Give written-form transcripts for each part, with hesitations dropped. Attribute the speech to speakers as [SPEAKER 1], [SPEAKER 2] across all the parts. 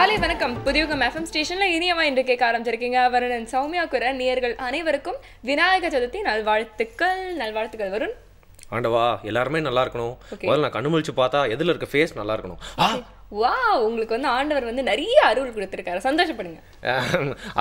[SPEAKER 1] காலை வணக்கம். புதியுகம் எஃப்எம் ஸ்டேஷன்ல இனியமா இன்று கேட்க ஆரம்பிச்சிருக்கீங்க. வருணன், சௌமியா குர நேயர்கள் அனைவருக்கும் விநாயகர் சதுர்த்தி நல்வாழ்த்துக்கள். வருண்,
[SPEAKER 2] ஆண்டவா எல்லாருமே நல்லா இருக்கணும். முதல்ல நான் கண்ணு முழிச்சு பார்த்தா எதுல இருக்க ஃபேஸ் நல்லா இருக்கணும்.
[SPEAKER 1] உங்களுக்கு வந்து ஆண்டவர் வந்து நிறைய அருள் கொடுத்திருக்காரு, சந்தோஷப்படுங்க.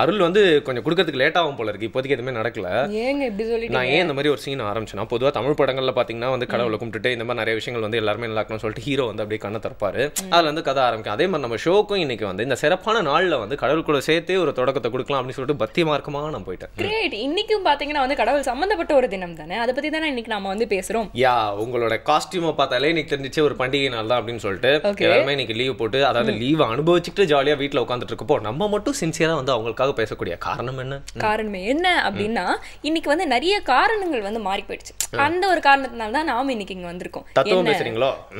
[SPEAKER 2] அருள் வந்து கொஞ்சம் கொடுக்கறதுக்கு லேட் ஆகும் போல இருக்கு. இப்போதைக்கு எதுவுமே நடக்கல.
[SPEAKER 1] ஏங்க இப்படி சொல்லிட்டு?
[SPEAKER 2] நான் ஏன் இந்த மாதிரி ஒரு சீன் ஆரம்பிச்சேன்னா, பொதுவாக தமிழ் படங்கள்ல பாத்தீங்கன்னா வந்து கடவுளை கும்பிட்டுட்டு இந்த மாதிரி நிறைய விஷயங்கள் வந்து எல்லாருமே நல்லா இருக்கணும்னு சொல்லிட்டு ஹீரோ வந்து அப்படியே கண்ணை திறப்பாரு. அதுல வந்து கதை ஆரம்பிக்கும். அதே மாதிரி நம்ம ஷோக்கும் இன்னைக்கு வந்து இந்த சிறப்பான நாள்ல வந்து கடவுள் கூட சேர்த்தே ஒரு தொடக்கத்தை கொடுக்கலாம் அப்படின்னு சொல்லிட்டு பக்தி மார்க்கமா நான் போயிட்டேன்.
[SPEAKER 1] கிரேட். இன்னைக்கும் பாத்தீங்கன்னா வந்து கடவுள் சம்பந்தப்பட்ட ஒரு தினம் தானே, அதை பத்தி தானே இன்னைக்கு நாம வந்து பேசுறோம்.
[SPEAKER 2] உங்களோட காஸ்டியூமை பார்த்தாலே இன்னைக்கு தெரிஞ்சிச்சு ஒரு பண்டிகை நாள் தான் அப்படின்னு சொல்லிட்டு எல்லாருமே இன்னைக்கு லீவ் போட்டு, அதாவது லீவை அனுபவிச்சுட்டு ஜாலியா வீட்டுல உட்காந்துட்டு இருக்கப்போ நம்ம மட்டும் சின்சியரா வந்து அவங்களுக்காக பேசக்கூடிய காரணம் என்ன
[SPEAKER 1] அப்படின்னா, இன்னைக்கு வந்து நிறைய காரணங்கள் வந்து மாறி போயிடுச்சு. அந்த ஒரு காரணத்தினால தான் நாம இன்னைக்கு இங்க வந்திருக்கோம்.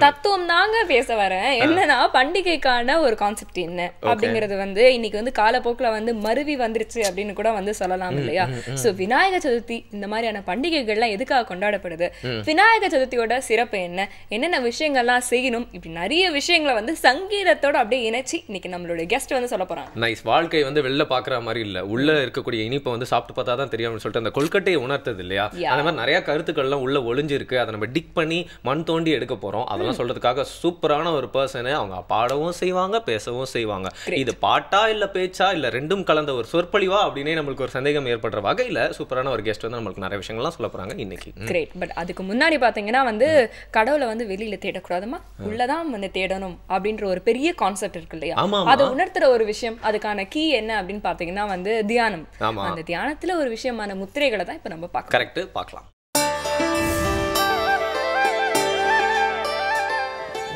[SPEAKER 1] தத்துவம் தாங்க பேச வரேன். என்னன்னா, பண்டிகைக்கான ஒரு கான்செப்ட் என்ன அப்படிங்கறது வந்து இன்னைக்கு வந்து காலப்போக்குல வந்து மருவி வந்துருச்சு அப்படின்னு கூட வந்து சொல்லலாம் இல்லையா? சோ விநாயகர் சதுர்த்தி இந்த மாதிரியான பண்டிகைகள்லாம் எதுக்காக கொண்டாடப்படுது, விநாயகர் சதுர்த்தியோட சிறப்பு என்ன, என்னென்ன விஷயங்கள்லாம் செய்யணும், இப்படி நிறைய விஷயங்களை வந்து சங்கீதத்தோட அப்படியே இணைச்சு இன்னைக்கு நம்மளோட கெஸ்ட் வந்து சொல்ல போறாங்க.
[SPEAKER 2] நைஸ். வாழ்க்கை வந்து வெளில பாக்குற மாதிரி இல்ல, உள்ள இருக்கக்கூடிய இனிப்பை வந்து சாப்பிட்டு பார்த்தா தான் தெரியும் சொல்லிட்டு அந்த கொல்கட்டையை உணர்த்தது இல்லையா? அந்த மாதிரி நிறைய கருத்துக்கள்லாம் உள்ள ஒளிஞ்சிருக்கு. அதை நம்ம டிக் பண்ணி மண் தோண்டி எடுக்க போறோம். அதெல்லாம் சொல்றதுக்காக சூப்பரான ஒரு பர்சன். அவங்க பாடவும் செய்வாங்க, பேசவும் செய்வாங்க. இது பாட்டா இல்ல பேச்சா இல்ல ரெண்டும் கலந்த ஒரு சொற்பொழிவா அப்படின்னே நம்மளுக்கு ஒரு சந்தேகம் ஏற்படுற வகையில சூப்பரான ஒரு கெஸ்ட் வந்து நம்மளுக்கு நிறைய விஷயங்கள்லாம் சொல்ல போறாங்க இன்னைக்கு.
[SPEAKER 1] கிரேட். பட் அதுக்கு முன்னாடி பாத்தீங்கன்னா வந்து கடவுளை வந்து வெளியில தேடக்கூடாதுமா, உள்ளதான் வந்து தேடணும் அப்படின்ற ஒரு பெரிய கான்செப்ட் இருக்கு இல்லையா? அதை உணர்த்துற ஒரு விஷயம், அதுக்கான கீ என்ன அப்படின்னு பாத்தீங்கன்னா வந்து தியானம். அந்த தியானத்துல ஒரு விஷயமான முத்திரைகளை தான் இப்ப நம்ம பார்க்கலாம்.
[SPEAKER 2] கரெக்ட், பார்க்கலாம்.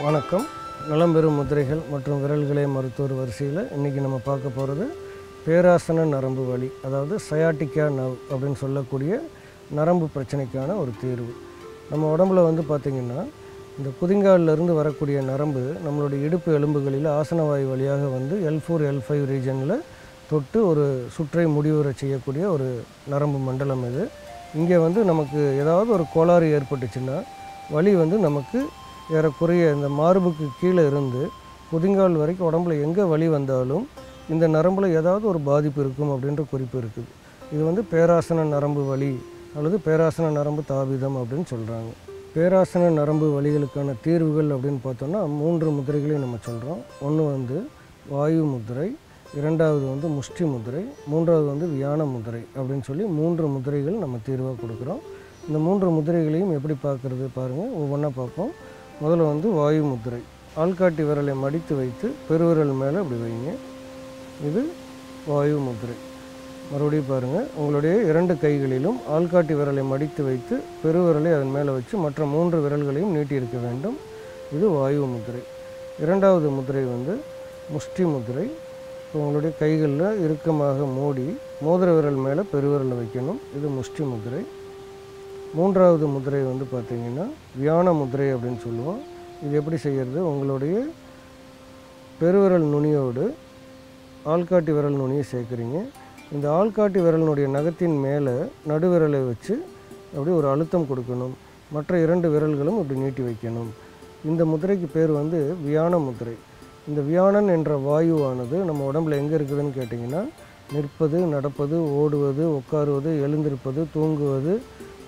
[SPEAKER 3] வணக்கம். நலம் பெறும் முத்திரைகள் மற்றும் விரல்களை மருத்துவர் வரிசையில் இன்றைக்கி நம்ம பார்க்க போகிறது பேராசன நரம்பு வலி, அதாவது சயாட்டிக்கா நர்வ் அப்படின்னு சொல்லக்கூடிய நரம்பு பிரச்சனைக்கான ஒரு தீர்வு. நம்ம உடம்புல வந்து பார்த்திங்கன்னா இந்த குதிங்காலிலிருந்து வரக்கூடிய நரம்பு நம்மளுடைய இடுப்பு எலும்புகளில் ஆசனவாயு வழியாக வந்து L4 L5 ரீஜனில் தொட்டு ஒரு சுற்றை முடிவுற செய்யக்கூடிய ஒரு நரம்பு மண்டலம் இது. இங்கே வந்து நமக்கு ஏதாவது ஒரு கோளாறு ஏற்பட்டுச்சுன்னா வலி வந்து நமக்கு ஏறக்குறைய இந்த மார்புக்கு கீழே இருந்து குதிங்கால் வரைக்கும் உடம்புல எங்கே வலி வந்தாலும் இந்த நரம்பில் ஏதாவது ஒரு பாதிப்பு இருக்கும் அப்படின்ற குறிப்பு இருக்குது. இது வந்து பேராசன நரம்பு வலி அல்லது பேராசன நரம்பு தாபிதம் அப்படின்னு சொல்கிறாங்க. பேராசன நரம்பு வலிகளுக்கான தீர்வுகள் அப்படின்னு பார்த்தோன்னா 3 முதிரைகளையும் நம்ம சொல்கிறோம். ஒன்று வந்து வாயு முதிரை, இரண்டாவது வந்து முஷ்டி முதிரை, மூன்றாவது வந்து வியான முதிரை அப்படின்னு சொல்லி 3 முதிரைகள் நம்ம தீர்வாக கொடுக்குறோம். இந்த 3 முதிரைகளையும் எப்படி பார்க்குறது பாருங்கள், ஒவ்வொன்றா பார்ப்போம். முதல்ல வந்து வாயு முதிரை. ஆள்காட்டி விரலை மடித்து வைத்து பெருவிரல் மேலே இப்படி வைங்க. இது வாயு முதிரை. மறுபடியும் பாருங்கள், உங்களுடைய 2 கைகளிலும் ஆள்காட்டி விரலை மடித்து வைத்து பெருவிரலை அதன் மேலே வச்சு மற்ற 3 விரல்களையும் நீட்டியிருக்க வேண்டும். இது வாயு முதிரை. இரண்டாவது முதிரை வந்து முஷ்டி முதிரை. உங்களுடைய கைகளில் இறுக்கமாக மூடி மோதிர விரல் மேலே பெருவிரலை வைக்கணும். இது முஷ்டி முதிரை. மூன்றாவது முதிரை வந்து பார்த்திங்கன்னா வியான முதிரை அப்படின்னு சொல்லுவோம். இது எப்படி செய்கிறது, உங்களுடைய பெருவிரல் நுனியோடு ஆள்காட்டி விரல் நுனியை சேர்க்குறீங்க. இந்த ஆள்காட்டி விரலினுடைய நகத்தின் மேலே நடுவிரலை வச்சு அப்படி ஒரு அழுத்தம் கொடுக்கணும். மற்ற 2 விரல்களும் இப்படி நீட்டி வைக்கணும். இந்த முதிரைக்கு பேர் வந்து வியான முதிரை. இந்த வியானன் என்ற வாயுவானது நம்ம உடம்புல எங்கே இருக்குதுன்னு கேட்டிங்கன்னா, நிற்பது, நடப்பது, ஓடுவது, உட்காருவது, எழுந்திருப்பது, தூங்குவது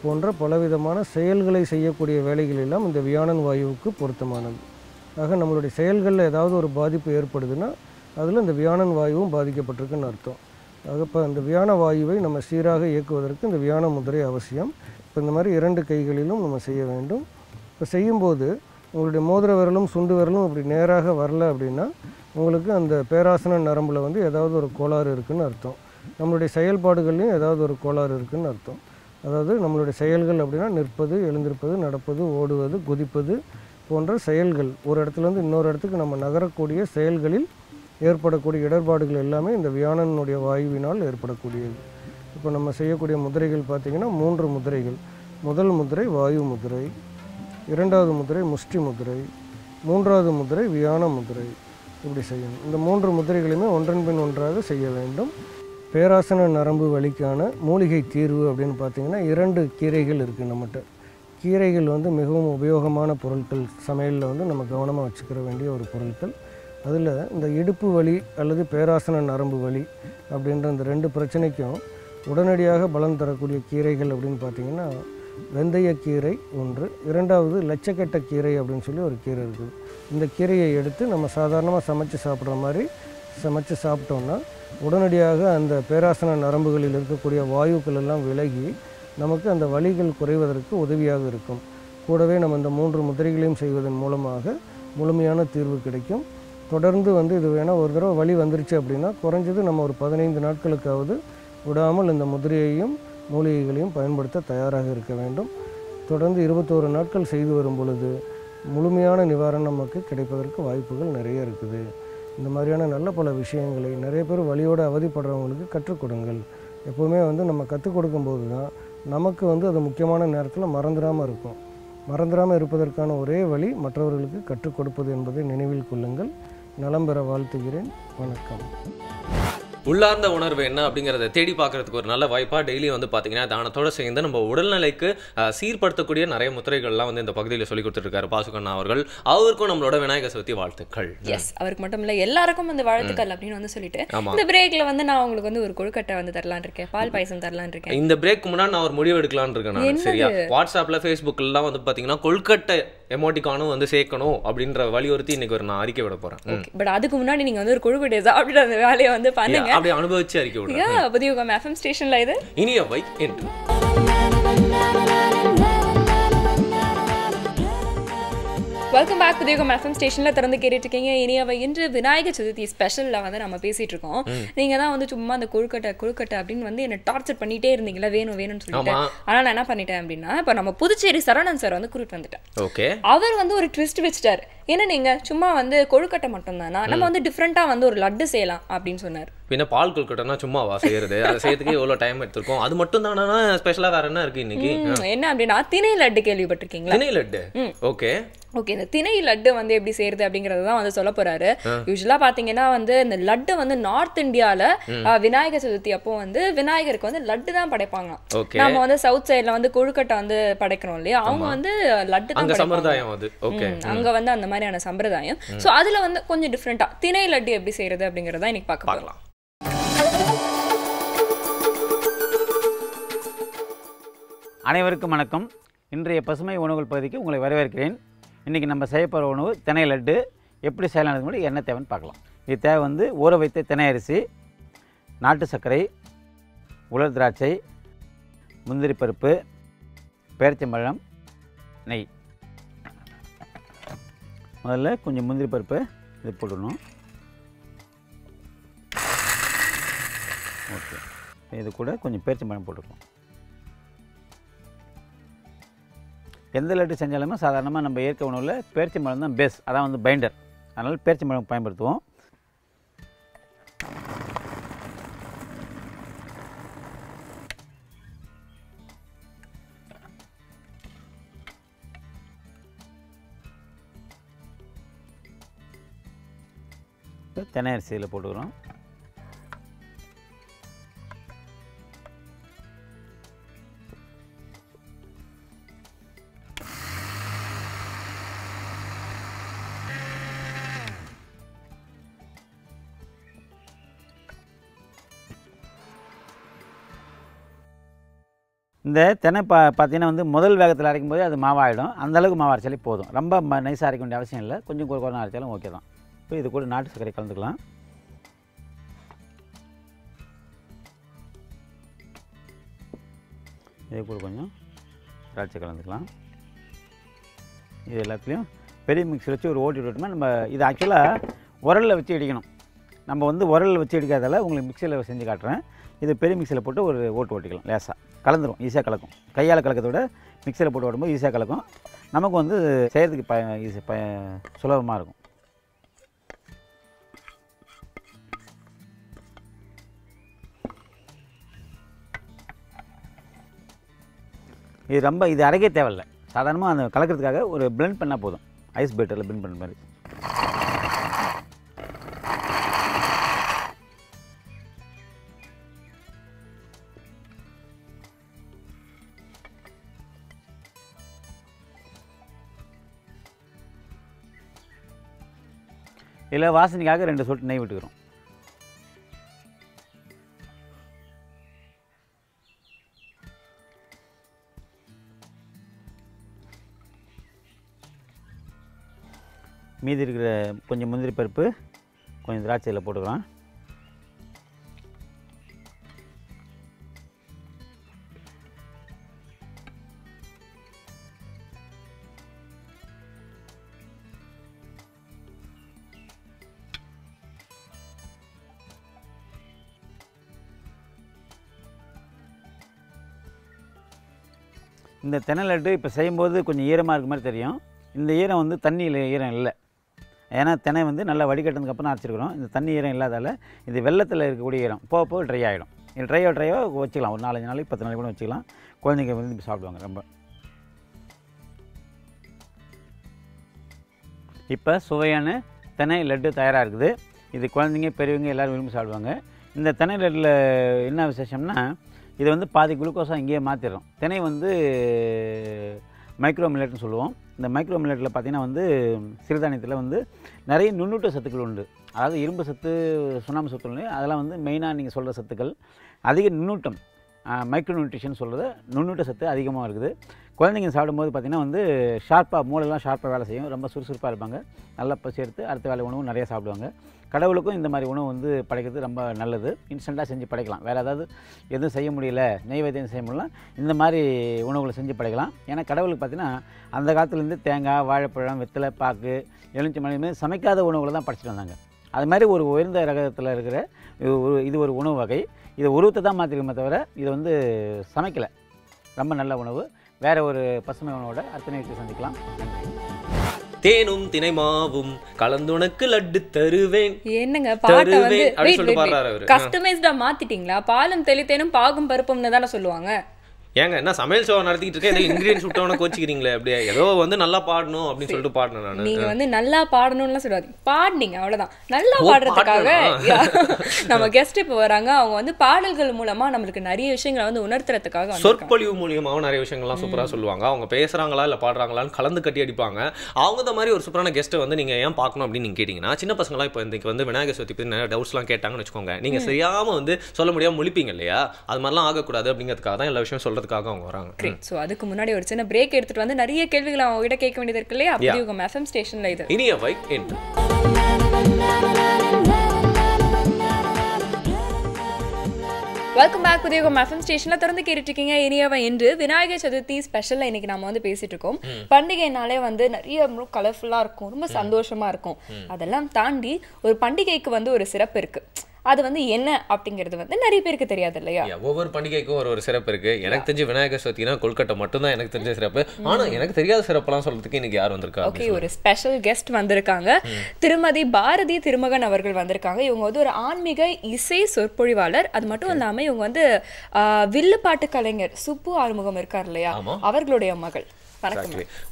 [SPEAKER 3] போன்ற பலவிதமான செயல்களை செய்யக்கூடிய வேலைகளெல்லாம் இந்த வியானன் வாயுவுக்கு பொருத்தமானது. ஆக நம்மளுடைய செயல்களில் ஏதாவது ஒரு பாதிப்பு ஏற்படுதுன்னா அதில் இந்த வியானன் வாயுவும் பாதிக்கப்பட்டிருக்குன்னு அர்த்தம். ஆக இப்போ இந்த வியான வாயுவை நம்ம சீராக இயக்குவதற்கு இந்த வியான முதிரை அவசியம். இப்போ இந்த மாதிரி 2 கைகளிலும் நம்ம செய்ய வேண்டும். இப்போ செய்யும்போது உங்களுடைய மோதிர விரலும் சுண்டு விரலும் இப்படி நேராக வரல அப்படின்னா உங்களுக்கு அந்த பேராசன நரம்பில் வந்து ஏதாவது ஒரு கோளாறு இருக்குதுன்னு அர்த்தம். நம்மளுடைய செயல்பாடுகள்லையும் ஏதாவது ஒரு கோளாறு இருக்குதுன்னு அர்த்தம். அதாவது நம்மளுடைய செயல்கள் அப்படின்னா நிற்பது, எழுந்திருப்பது, நடப்பது, ஓடுவது, குதிப்பது போன்ற செயல்கள், ஒரு இடத்துலேருந்து இன்னொரு இடத்துக்கு நம்ம நகரக்கூடிய செயல்களில் ஏற்படக்கூடிய இடர்பாடுகள் எல்லாமே இந்த வியானனுடைய வாயுவினால் ஏற்படக்கூடியது. இப்போ நம்ம செய்யக்கூடிய முதிரைகள் பார்த்திங்கன்னா 3 முதிரைகள். முதல் முதிரை வாயு முதிரை, இரண்டாவது முதிரை முஷ்டி முதிரை, மூன்றாவது முதிரை வியான முதிரை. இப்படி செய்யணும். இந்த 3 முதிரைகளையுமே ஒன்றன் பின் ஒன்றாக செய்ய வேண்டும். பேராசன நரம்பு வலிக்கான மூலிகை தீர்வு அப்படின்னு பார்த்திங்கன்னா 2 கீரைகள் இருக்குது நம்மகிட்ட. கீரைகள் வந்து மிகவும் உபயோகமான பொருட்கள், சமையலில் வந்து நம்ம கவனமாக வச்சுக்கிற வேண்டிய ஒரு பொருட்கள். அதில் இந்த இடுப்பு வலி அல்லது பேராசன நரம்பு வலி அப்படின்ற இந்த 2 பிரச்சனைக்கும் உடனடியாக பலன் தரக்கூடிய கீரைகள் அப்படின்னு பார்த்திங்கன்னா வெந்தயக்கீரை ஒன்று, 2வது லட்சக்கட்ட கீரை அப்படின்னு சொல்லி ஒரு கீரை இருக்குது. இந்த கீரையை எடுத்து நம்ம சாதாரணமாக சமைச்சு சாப்பிட்ற மாதிரி சமைச்சு சாப்பிட்டோம்னா உடனடியாக அந்த பேராசன நரம்புகளில் இருக்கக்கூடிய வாயுக்கள் எல்லாம் விலகி நமக்கு அந்த வலிகள் குறைவதற்கு உதவியாக இருக்கும். கூடவே நம்ம இந்த 3 முத்திரைகளையும் செய்வதன் மூலமாக முழுமையான தீர்வு கிடைக்கும். தொடர்ந்து இது வேணால் ஒரு தடவை வலி வந்துருச்சு அப்படின்னா குறைஞ்சது நம்ம ஒரு 15 நாட்களுக்காவது விடாமல் இந்த முதிரையையும் மூலிகைகளையும் பயன்படுத்த தயாராக இருக்க வேண்டும். தொடர்ந்து 21 நாட்கள் செய்து வரும் பொழுது முழுமையான நிவாரணம் நமக்கு கிடைப்பதற்கு வாய்ப்புகள் நிறைய இருக்குது. இந்த மாதிரியான நல்ல பல விஷயங்களை நிறைய பேர் வலியோடு அவதிப்படுறவங்களுக்கு கற்றுக் கொடுங்கள். எப்போவுமே நம்ம கற்றுக் கொடுக்கும்போது தான் நமக்கு அது முக்கியமான நேரத்தில் மறந்துடாமல் இருக்கும். மறந்துடாமல் இருப்பதற்கான ஒரே வழி மற்றவர்களுக்கு கற்றுக் கொடுப்பது என்பதை நினைவில் கொள்ளுங்கள். நலம் பெற வாழ்த்துகிறேன். வணக்கம்.
[SPEAKER 2] உள்ளார்ந்த உணர்வு என்ன அப்படிங்கிறத தேடி பார்க்கறதுக்கு ஒரு நல்ல வாய்ப்பாக டெய்லி பார்த்தீங்கன்னா தானத்தோடு சேர்ந்து நம்ம உடல்நிலைக்கு சீர்படுத்தக்கூடிய நிறைய முத்திரைகள்லாம் இந்த பகுதியில் சொல்லி கொடுத்துருக்காரு பாசுகண்ணா அவர்கள். அவருக்கும் நம்மளோட விநாயகர் சதுர்த்தி வாழ்த்துக்கள்.
[SPEAKER 1] எஸ், அவருக்கு மட்டும் இல்லை எல்லாருக்கும் வாழ்த்துக்கள் அப்படின்னு சொல்லிட்டு இந்த பிரேக்ல நான் உங்களுக்கு ஒரு கொழுக்கட்டை தரலான் இருக்கேன், பால் பாயசம் தரலான் இருக்கேன்.
[SPEAKER 2] இந்த பிரேக் முன்னாடி நான் ஒரு முடிவு எடுக்கலான்னு இருக்கேன் நான். சரியா, வாட்ஸ்அப்ல ஃபேஸ்புக்லாம் பார்த்தீங்கன்னா கொழுக்கட்டை எமோட்டிகானும் சேர்க்கணும் அப்படின்ற வலியுறுத்தி இன்னைக்கு நான் அறிக்கை விட போறேன்.
[SPEAKER 1] பட் அதுக்கு முன்னாடி நீங்க ஒரு கொழுக்கட்டை சாப்பிட்டு அந்த வேலையை பண்ணுங்க.
[SPEAKER 2] அப்படியே அனுபவிச்சு அறிக்கை விடுறேன்.
[SPEAKER 1] புதிய FM ஸ்டேஷன்ல இது
[SPEAKER 2] இனியவை என்று
[SPEAKER 1] வெல்கம் பேக். புதிய FM ஸ்டேஷன்ல திறந்து கேட்டுட்டு இருக்கீங்க. இனியவை இன்று விநாயகர் சதுர்த்தி ஸ்பெஷல்ல நம்ம பேசிட்டு இருக்கோம். நீங்க தான் சும்மா அந்த கொழுக்கட்டை அப்படின்னு என்ன டார்ச்சர் பண்ணிட்டே இருந்தீங்களா, வேணும்னு சொல்லிட்டு. ஆனா நான் என்ன பண்ணிட்டேன் அப்படின்னா, இப்ப நம்ம புதுச்சேரி சரவணன் சார் கூட்டிட்டு வந்துட்டேன்.
[SPEAKER 2] ஓகே,
[SPEAKER 1] அவர் ஒரு ட்விஸ்ட் வச்சிட்டாரு. ஏன்னா நீங்க சும்மா கொழுக்கட்டை மட்டும் தானா, நம்ம டிஃப்ரெண்டா ஒரு லட்டு செய்யலாம் அப்படின்னு சொன்னார்.
[SPEAKER 2] பின்ன பால் கொழுக்கட்டைனா சும்மாவா செய்யறது? அதை செய்யறதுக்கு எவ்வளவு டைம் எடுத்துருக்கோம். அது மட்டும் தானா ஸ்பெஷலா வேற என்ன இருக்கு இன்னைக்கு?
[SPEAKER 1] என்ன அப்படின்னா திணை லட்டு கேள்விப்பட்டிருக்கீங்களா?
[SPEAKER 2] திணை லட்டு. ஓகே
[SPEAKER 1] ஓகே, இந்த திணை லட்டு எப்படி செய்யறது அப்படிங்கறது தான் சொல்ல போறாரு. யூசுவலா பாத்தீங்கன்னா இந்த லட்டு நார்த் இந்தியால விநாயகர் சதுர்த்தி அப்போ விநாயகருக்கு லட்டு தான் படைப்பாங்க. நம்ம சவுத் சைட்ல கொழுக்கட்டை படைக்கிறோம் இல்லையா, அவங்க லட்டு தான்
[SPEAKER 2] சம்பிரதாயம் அது. ஓகே,
[SPEAKER 1] அங்க அந்த மாதிரியான சம்பிரதாயம். சோ அதுல கொஞ்சம் டிஃபரெண்டா திணை லட்டு எப்படி செய்யறது அப்படிங்கறத இன்னைக்கு பார்க்கலாம்.
[SPEAKER 4] அனைவருக்கும் வணக்கம். இன்றைய பசுமை உணவுகள் பகுதிக்கு உங்களை வரவேற்கிறேன். இன்றைக்கி நம்ம செய்ய போகிற உணவு திணை லட்டு. எப்படி செய்யலாம்னு முன்னாடி என்ன தேவைன்னு பார்க்கலாம். இது தேவை ஊற வைத்த திணை அரிசி, நாட்டு சர்க்கரை, உலர் திராட்சை, முந்திரி பருப்பு, பேரிச்சம்பழம், நெய். முதல்ல கொஞ்சம் முந்திரி பருப்பு இது போடணும். ஓகே, இது கூட கொஞ்சம் பேரிச்சம்பழம் போட்டுருக்கோம். எந்த லட்டு செஞ்சாலுமே சாதாரணமாக நம்ம இயற்கை உணவில் பேரிச்சம்பழம் தான் பேஸ், அதான் பைண்டர். அதனால் பேரிச்சம்பழம் பயன்படுத்துவோம். திணை அரிசியில் போட்டுக்கிறோம். இந்த திணை பார்த்தீங்கன்னா முதல் வேகத்தில் அரைக்கும் போது அது மாவாயிடும். அந்தளவுக்கு மாவு அரைச்சாலே போதும். ரொம்ப நைஸாக அரைக்க வேண்டிய அவசியம் இல்லை. கொஞ்சம் குறைவாக அரைச்சாலும் ஓகே தான். இப்போ இது கூட நாட்டு சர்க்கரை கலந்துக்கலாம். இது கூட கொஞ்சம் திராட்சை கலந்துக்கலாம். இது எல்லாத்துலேயும் பெரிய மிக்ஸி வச்சு ஒரு ஓட்டி விட்டோம்னா நம்ம இது ஆக்சுவலாக உரலில் வச்சு இடிக்கணும். நம்ம உரலில் வச்சு இடிக்காதால உங்களுக்கு மிக்சியில் செஞ்சு காட்டுறேன். இது பெரிய மிக்சியில் போட்டு ஒரு ஓட்டு ஓட்டிக்கலாம். லேசாக கலந்துரும், ஈஸியாக கலக்கும். கையால் கலக்கிறத விட மிக்சியில் போட்டு ஓடும்போது ஈஸியாக கலக்கும். நமக்கு செய்கிறதுக்கு சுலபமாக இருக்கும். இது அரைக்க தேவையில்லை. சாதாரணமாக அந்த கலக்கிறதுக்காக ஒரு பிளெண்ட் பண்ணால் போதும். ஐஸ் பேட்டரில் பிளெண்ட் பண்ணுற மாதிரி. இதில் வாசனைக்காக 2 சொட்டு நெய் விட்டுக்கிறோம். மீதி இருக்கிற கொஞ்சம் முந்திரி பருப்பு, கொஞ்சம் திராட்சையில் போட்டுக்கலாம். இந்த தென்னை லட்டு இப்போ செய்யும்போது கொஞ்சம் ஈரமாக இருக்க மாதிரி தெரியும். இந்த ஈரம் வந்து தண்ணியில் ஈரம் இல்லை. ஏன்னா தென்னை வந்து நல்லா வடிகட்டினதுக்கப்புறம் அரைச்சிருக்கிறோம். இந்த தண்ணி ஈரம் இல்லாதால் இது வெள்ளத்தில் இருக்கக்கூடிய ஈரம் போக ட்ரை ஆகிடும். இது ட்ரையாக வச்சுக்கலாம். ஒரு 4-5 நாளைக்கு 10 நாளைக்கு கூட வச்சுக்கலாம். குழந்தைங்க விரும்பி சாப்பிடுவாங்க ரொம்ப. இப்போ சுவையான தென்னை லட்டு தயாராக இருக்குது. இது குழந்தைங்க பெரியவங்க எல்லோரும் விரும்பி சாப்பிடுவாங்க. இந்த தென்னை லட்டில் என்ன விசேஷம்னா, இது வந்து பாதி குளுக்கோஸாக இங்கேயே மாற்றிடுறோம். தினை வந்து மைக்ரோ மில்லட்னு சொல்லுவோம். இந்த மைக்ரோ மில்லட்டில் பார்த்திங்கன்னா வந்து சிறுதானியத்தில் வந்து நிறைய நுண்ணூட்ட சத்துக்கள் உண்டு. அதாவது இரும்பு சத்து, சுண்ணாம்பு சத்து, அதெல்லாம் வந்து மெயினாக நீங்கள் சொல்கிற சத்துக்கள். அதிக நுண்ணூட்டம், மைக்ரோ நியூட்ரிஷன் சொல்கிறது, நுண்ணூட்ட சத்து அதிகமாக இருக்குது. குழந்தைங்க சாப்பிடும்போது பார்த்திங்கன்னா வந்து ஷார்ப்பாக மூளைலாம் ஷார்ப்பாக வேலை செய்யும். ரொம்ப சுறுசுறுப்பாக இருப்பாங்க. நல்லா பசி எடுத்து அடுத்த வேலை உணவு நிறையா சாப்பிடுவாங்க. கடவுளுக்கும் இந்த மாதிரி உணவு வந்து படைக்கிறது ரொம்ப நல்லது. இன்ஸ்டண்ட்டாக செஞ்சு படைக்கலாம். வேறு ஏதாவது எதுவும் செய்ய முடியல, நெய்வேத்தியம் செய்ய முடியல, இந்த மாதிரி உணவுகளை செஞ்சு படைக்கலாம். ஏன்னா கடவுளுக்கு பார்த்திங்கன்னா அந்த காலத்துலேருந்து தேங்காய், வாழைப்பழம், வெத்தலை பாக்கு, எலுமிச்சை மலை சமைக்காத உணவுகளை தான் படைச்சிட்டு வந்தாங்க. அது மாதிரி ஒரு உயர்ந்த ரகத்தில் இருக்கிற இது ஒரு உணவு வகை. இது உருவத்தை தான் மாற்றிருக்கோமே தவிர இதை வந்து சமைக்கலை. ரொம்ப நல்ல உணவு. வேறு ஒரு பசுமை உணவோட அடுத்த நேரத்தில் சந்திக்கலாம்.
[SPEAKER 2] தேனும் தினைமாவும் கலந்துனக்கு லட்டு தருவேன்.
[SPEAKER 1] என்னங்க பாட்டை வந்து கஸ்டமைஸ்டா மாத்திட்டீங்களா? பாலும் தெளித்தேனும் பாகும் பருப்பும்னு தானே சொல்லுவாங்க.
[SPEAKER 2] ஏங்க என்ன சமையல் ஷோ நடத்திட்டு இருக்கேன், இதில் இன்கிரீடியன்ஸ் விட்டவன கோச்சிக்கிறீங்களே? அப்படியே ஏதோ வந்து நல்லா பாடணும் அப்படின்னு சொல்லிட்டு பாடணும். நான்
[SPEAKER 1] நீங்க வந்து நல்லா பாடணும்லாம் சொல்லுவாங்க, பாடினீங்க அவ்வளவுதான். நல்லா பாடுறதுக்காக நம்ம கெஸ்ட் இப்போ வராங்க. அவங்க வந்து பாடல்கள் மூலமா நம்மளுக்கு நிறைய விஷயங்களை வந்து உணர்த்துறதுக்காக,
[SPEAKER 2] சொற்பொழிவு மூலியமாவும் நிறைய விஷயங்கள்லாம் சூப்பரா சொல்லுவாங்க. அவங்க பேசுறாங்களா இல்ல பாடுறாங்களான்னு கலந்து கட்டி அடிப்பாங்க. அவங்க இந்த மாதிரி ஒரு சூப்பரான கெஸ்ட்டை வந்து நீங்க ஏன் பார்க்கணும் அப்படின்னு நீங்க கேட்டீங்கன்னா, சின்ன பசங்களாம் இப்போ இன்னைக்கு வந்து விநாயகர் சதுர்த்தி பத்தி நிறைய டவுட்ஸ்லாம் கேட்டாங்கன்னு வச்சுக்கோங்க. நீங்க சரியாம வந்து சொல்ல முடியாம முழிப்பீங்க இல்லையா? அது மாதிரிலாம் ஆகக்கூடாது அப்படிங்கிறதுக்காக தான் எல்லா விஷயம் அவங்க வராங்க.
[SPEAKER 1] சோ அதுக்கு முன்னாடி ஒரு சின்ன பிரேக் எடுத்துட்டு வந்து நிறைய கேள்விகளை அவங்க கிட்ட கேட்க வேண்டியது இருக்கு இல்லையா? புதியுகம் FM ஸ்டேஷன்ல இது
[SPEAKER 2] இனிய vibe entry.
[SPEAKER 1] Welcome back. Puthuyugam FM ஸ்டேஷன்ல தொடர்ந்து கேட்டுட்டு இருக்கீங்க இனியவை. என்று விநாயகர் சதுர்த்தி ஸ்பெஷல்ல இன்னைக்கு நாம வந்து பேசிட்டு இருக்கோம். பண்டிகைனாலே வந்து நிறைய கலர்ஃபுல்லா இருக்கும், ரொம்ப சந்தோஷமா இருக்கும். அதெல்லாம் தாண்டி ஒரு பண்டிகைக்கு வந்து ஒரு சிறப்பு இருக்கு. அது வந்து என்ன அப்படிங்கிறது வந்து நிறைய பேருக்கு தெரியாது இல்லையா?
[SPEAKER 2] ஒவ்வொரு பண்டிகைக்கும் ஒரு சிறப்பு இருக்கு. எனக்கு தெரிஞ்ச விநாயகர் சதுர்த்தினா கொல்கட்டை மட்டும் தான் எனக்கு தெரிஞ்ச சிறப்பு. ஆனா எனக்கு தெரியாத சிறப்பெல்லாம் சொல்றதுக்கு இன்னைக்கு யார் வந்திருக்காங்க?
[SPEAKER 1] ஓகே, ஒரு ஸ்பெஷல் கெஸ்ட் வந்திருக்காங்க. திருமதி பாரதி திருமகன் அவர்கள் வந்திருக்காங்க. இவங்க வந்து ஒரு ஆன்மீக இசை சொற்பொழிவாளர். அது மட்டும் இல்லாம இவங்க வந்து வில்லுப்பாட்டு கலைஞர் சுப்பு ஆறுமுகம் இருக்கார் இல்லையா, அவர்களுடைய மகள்.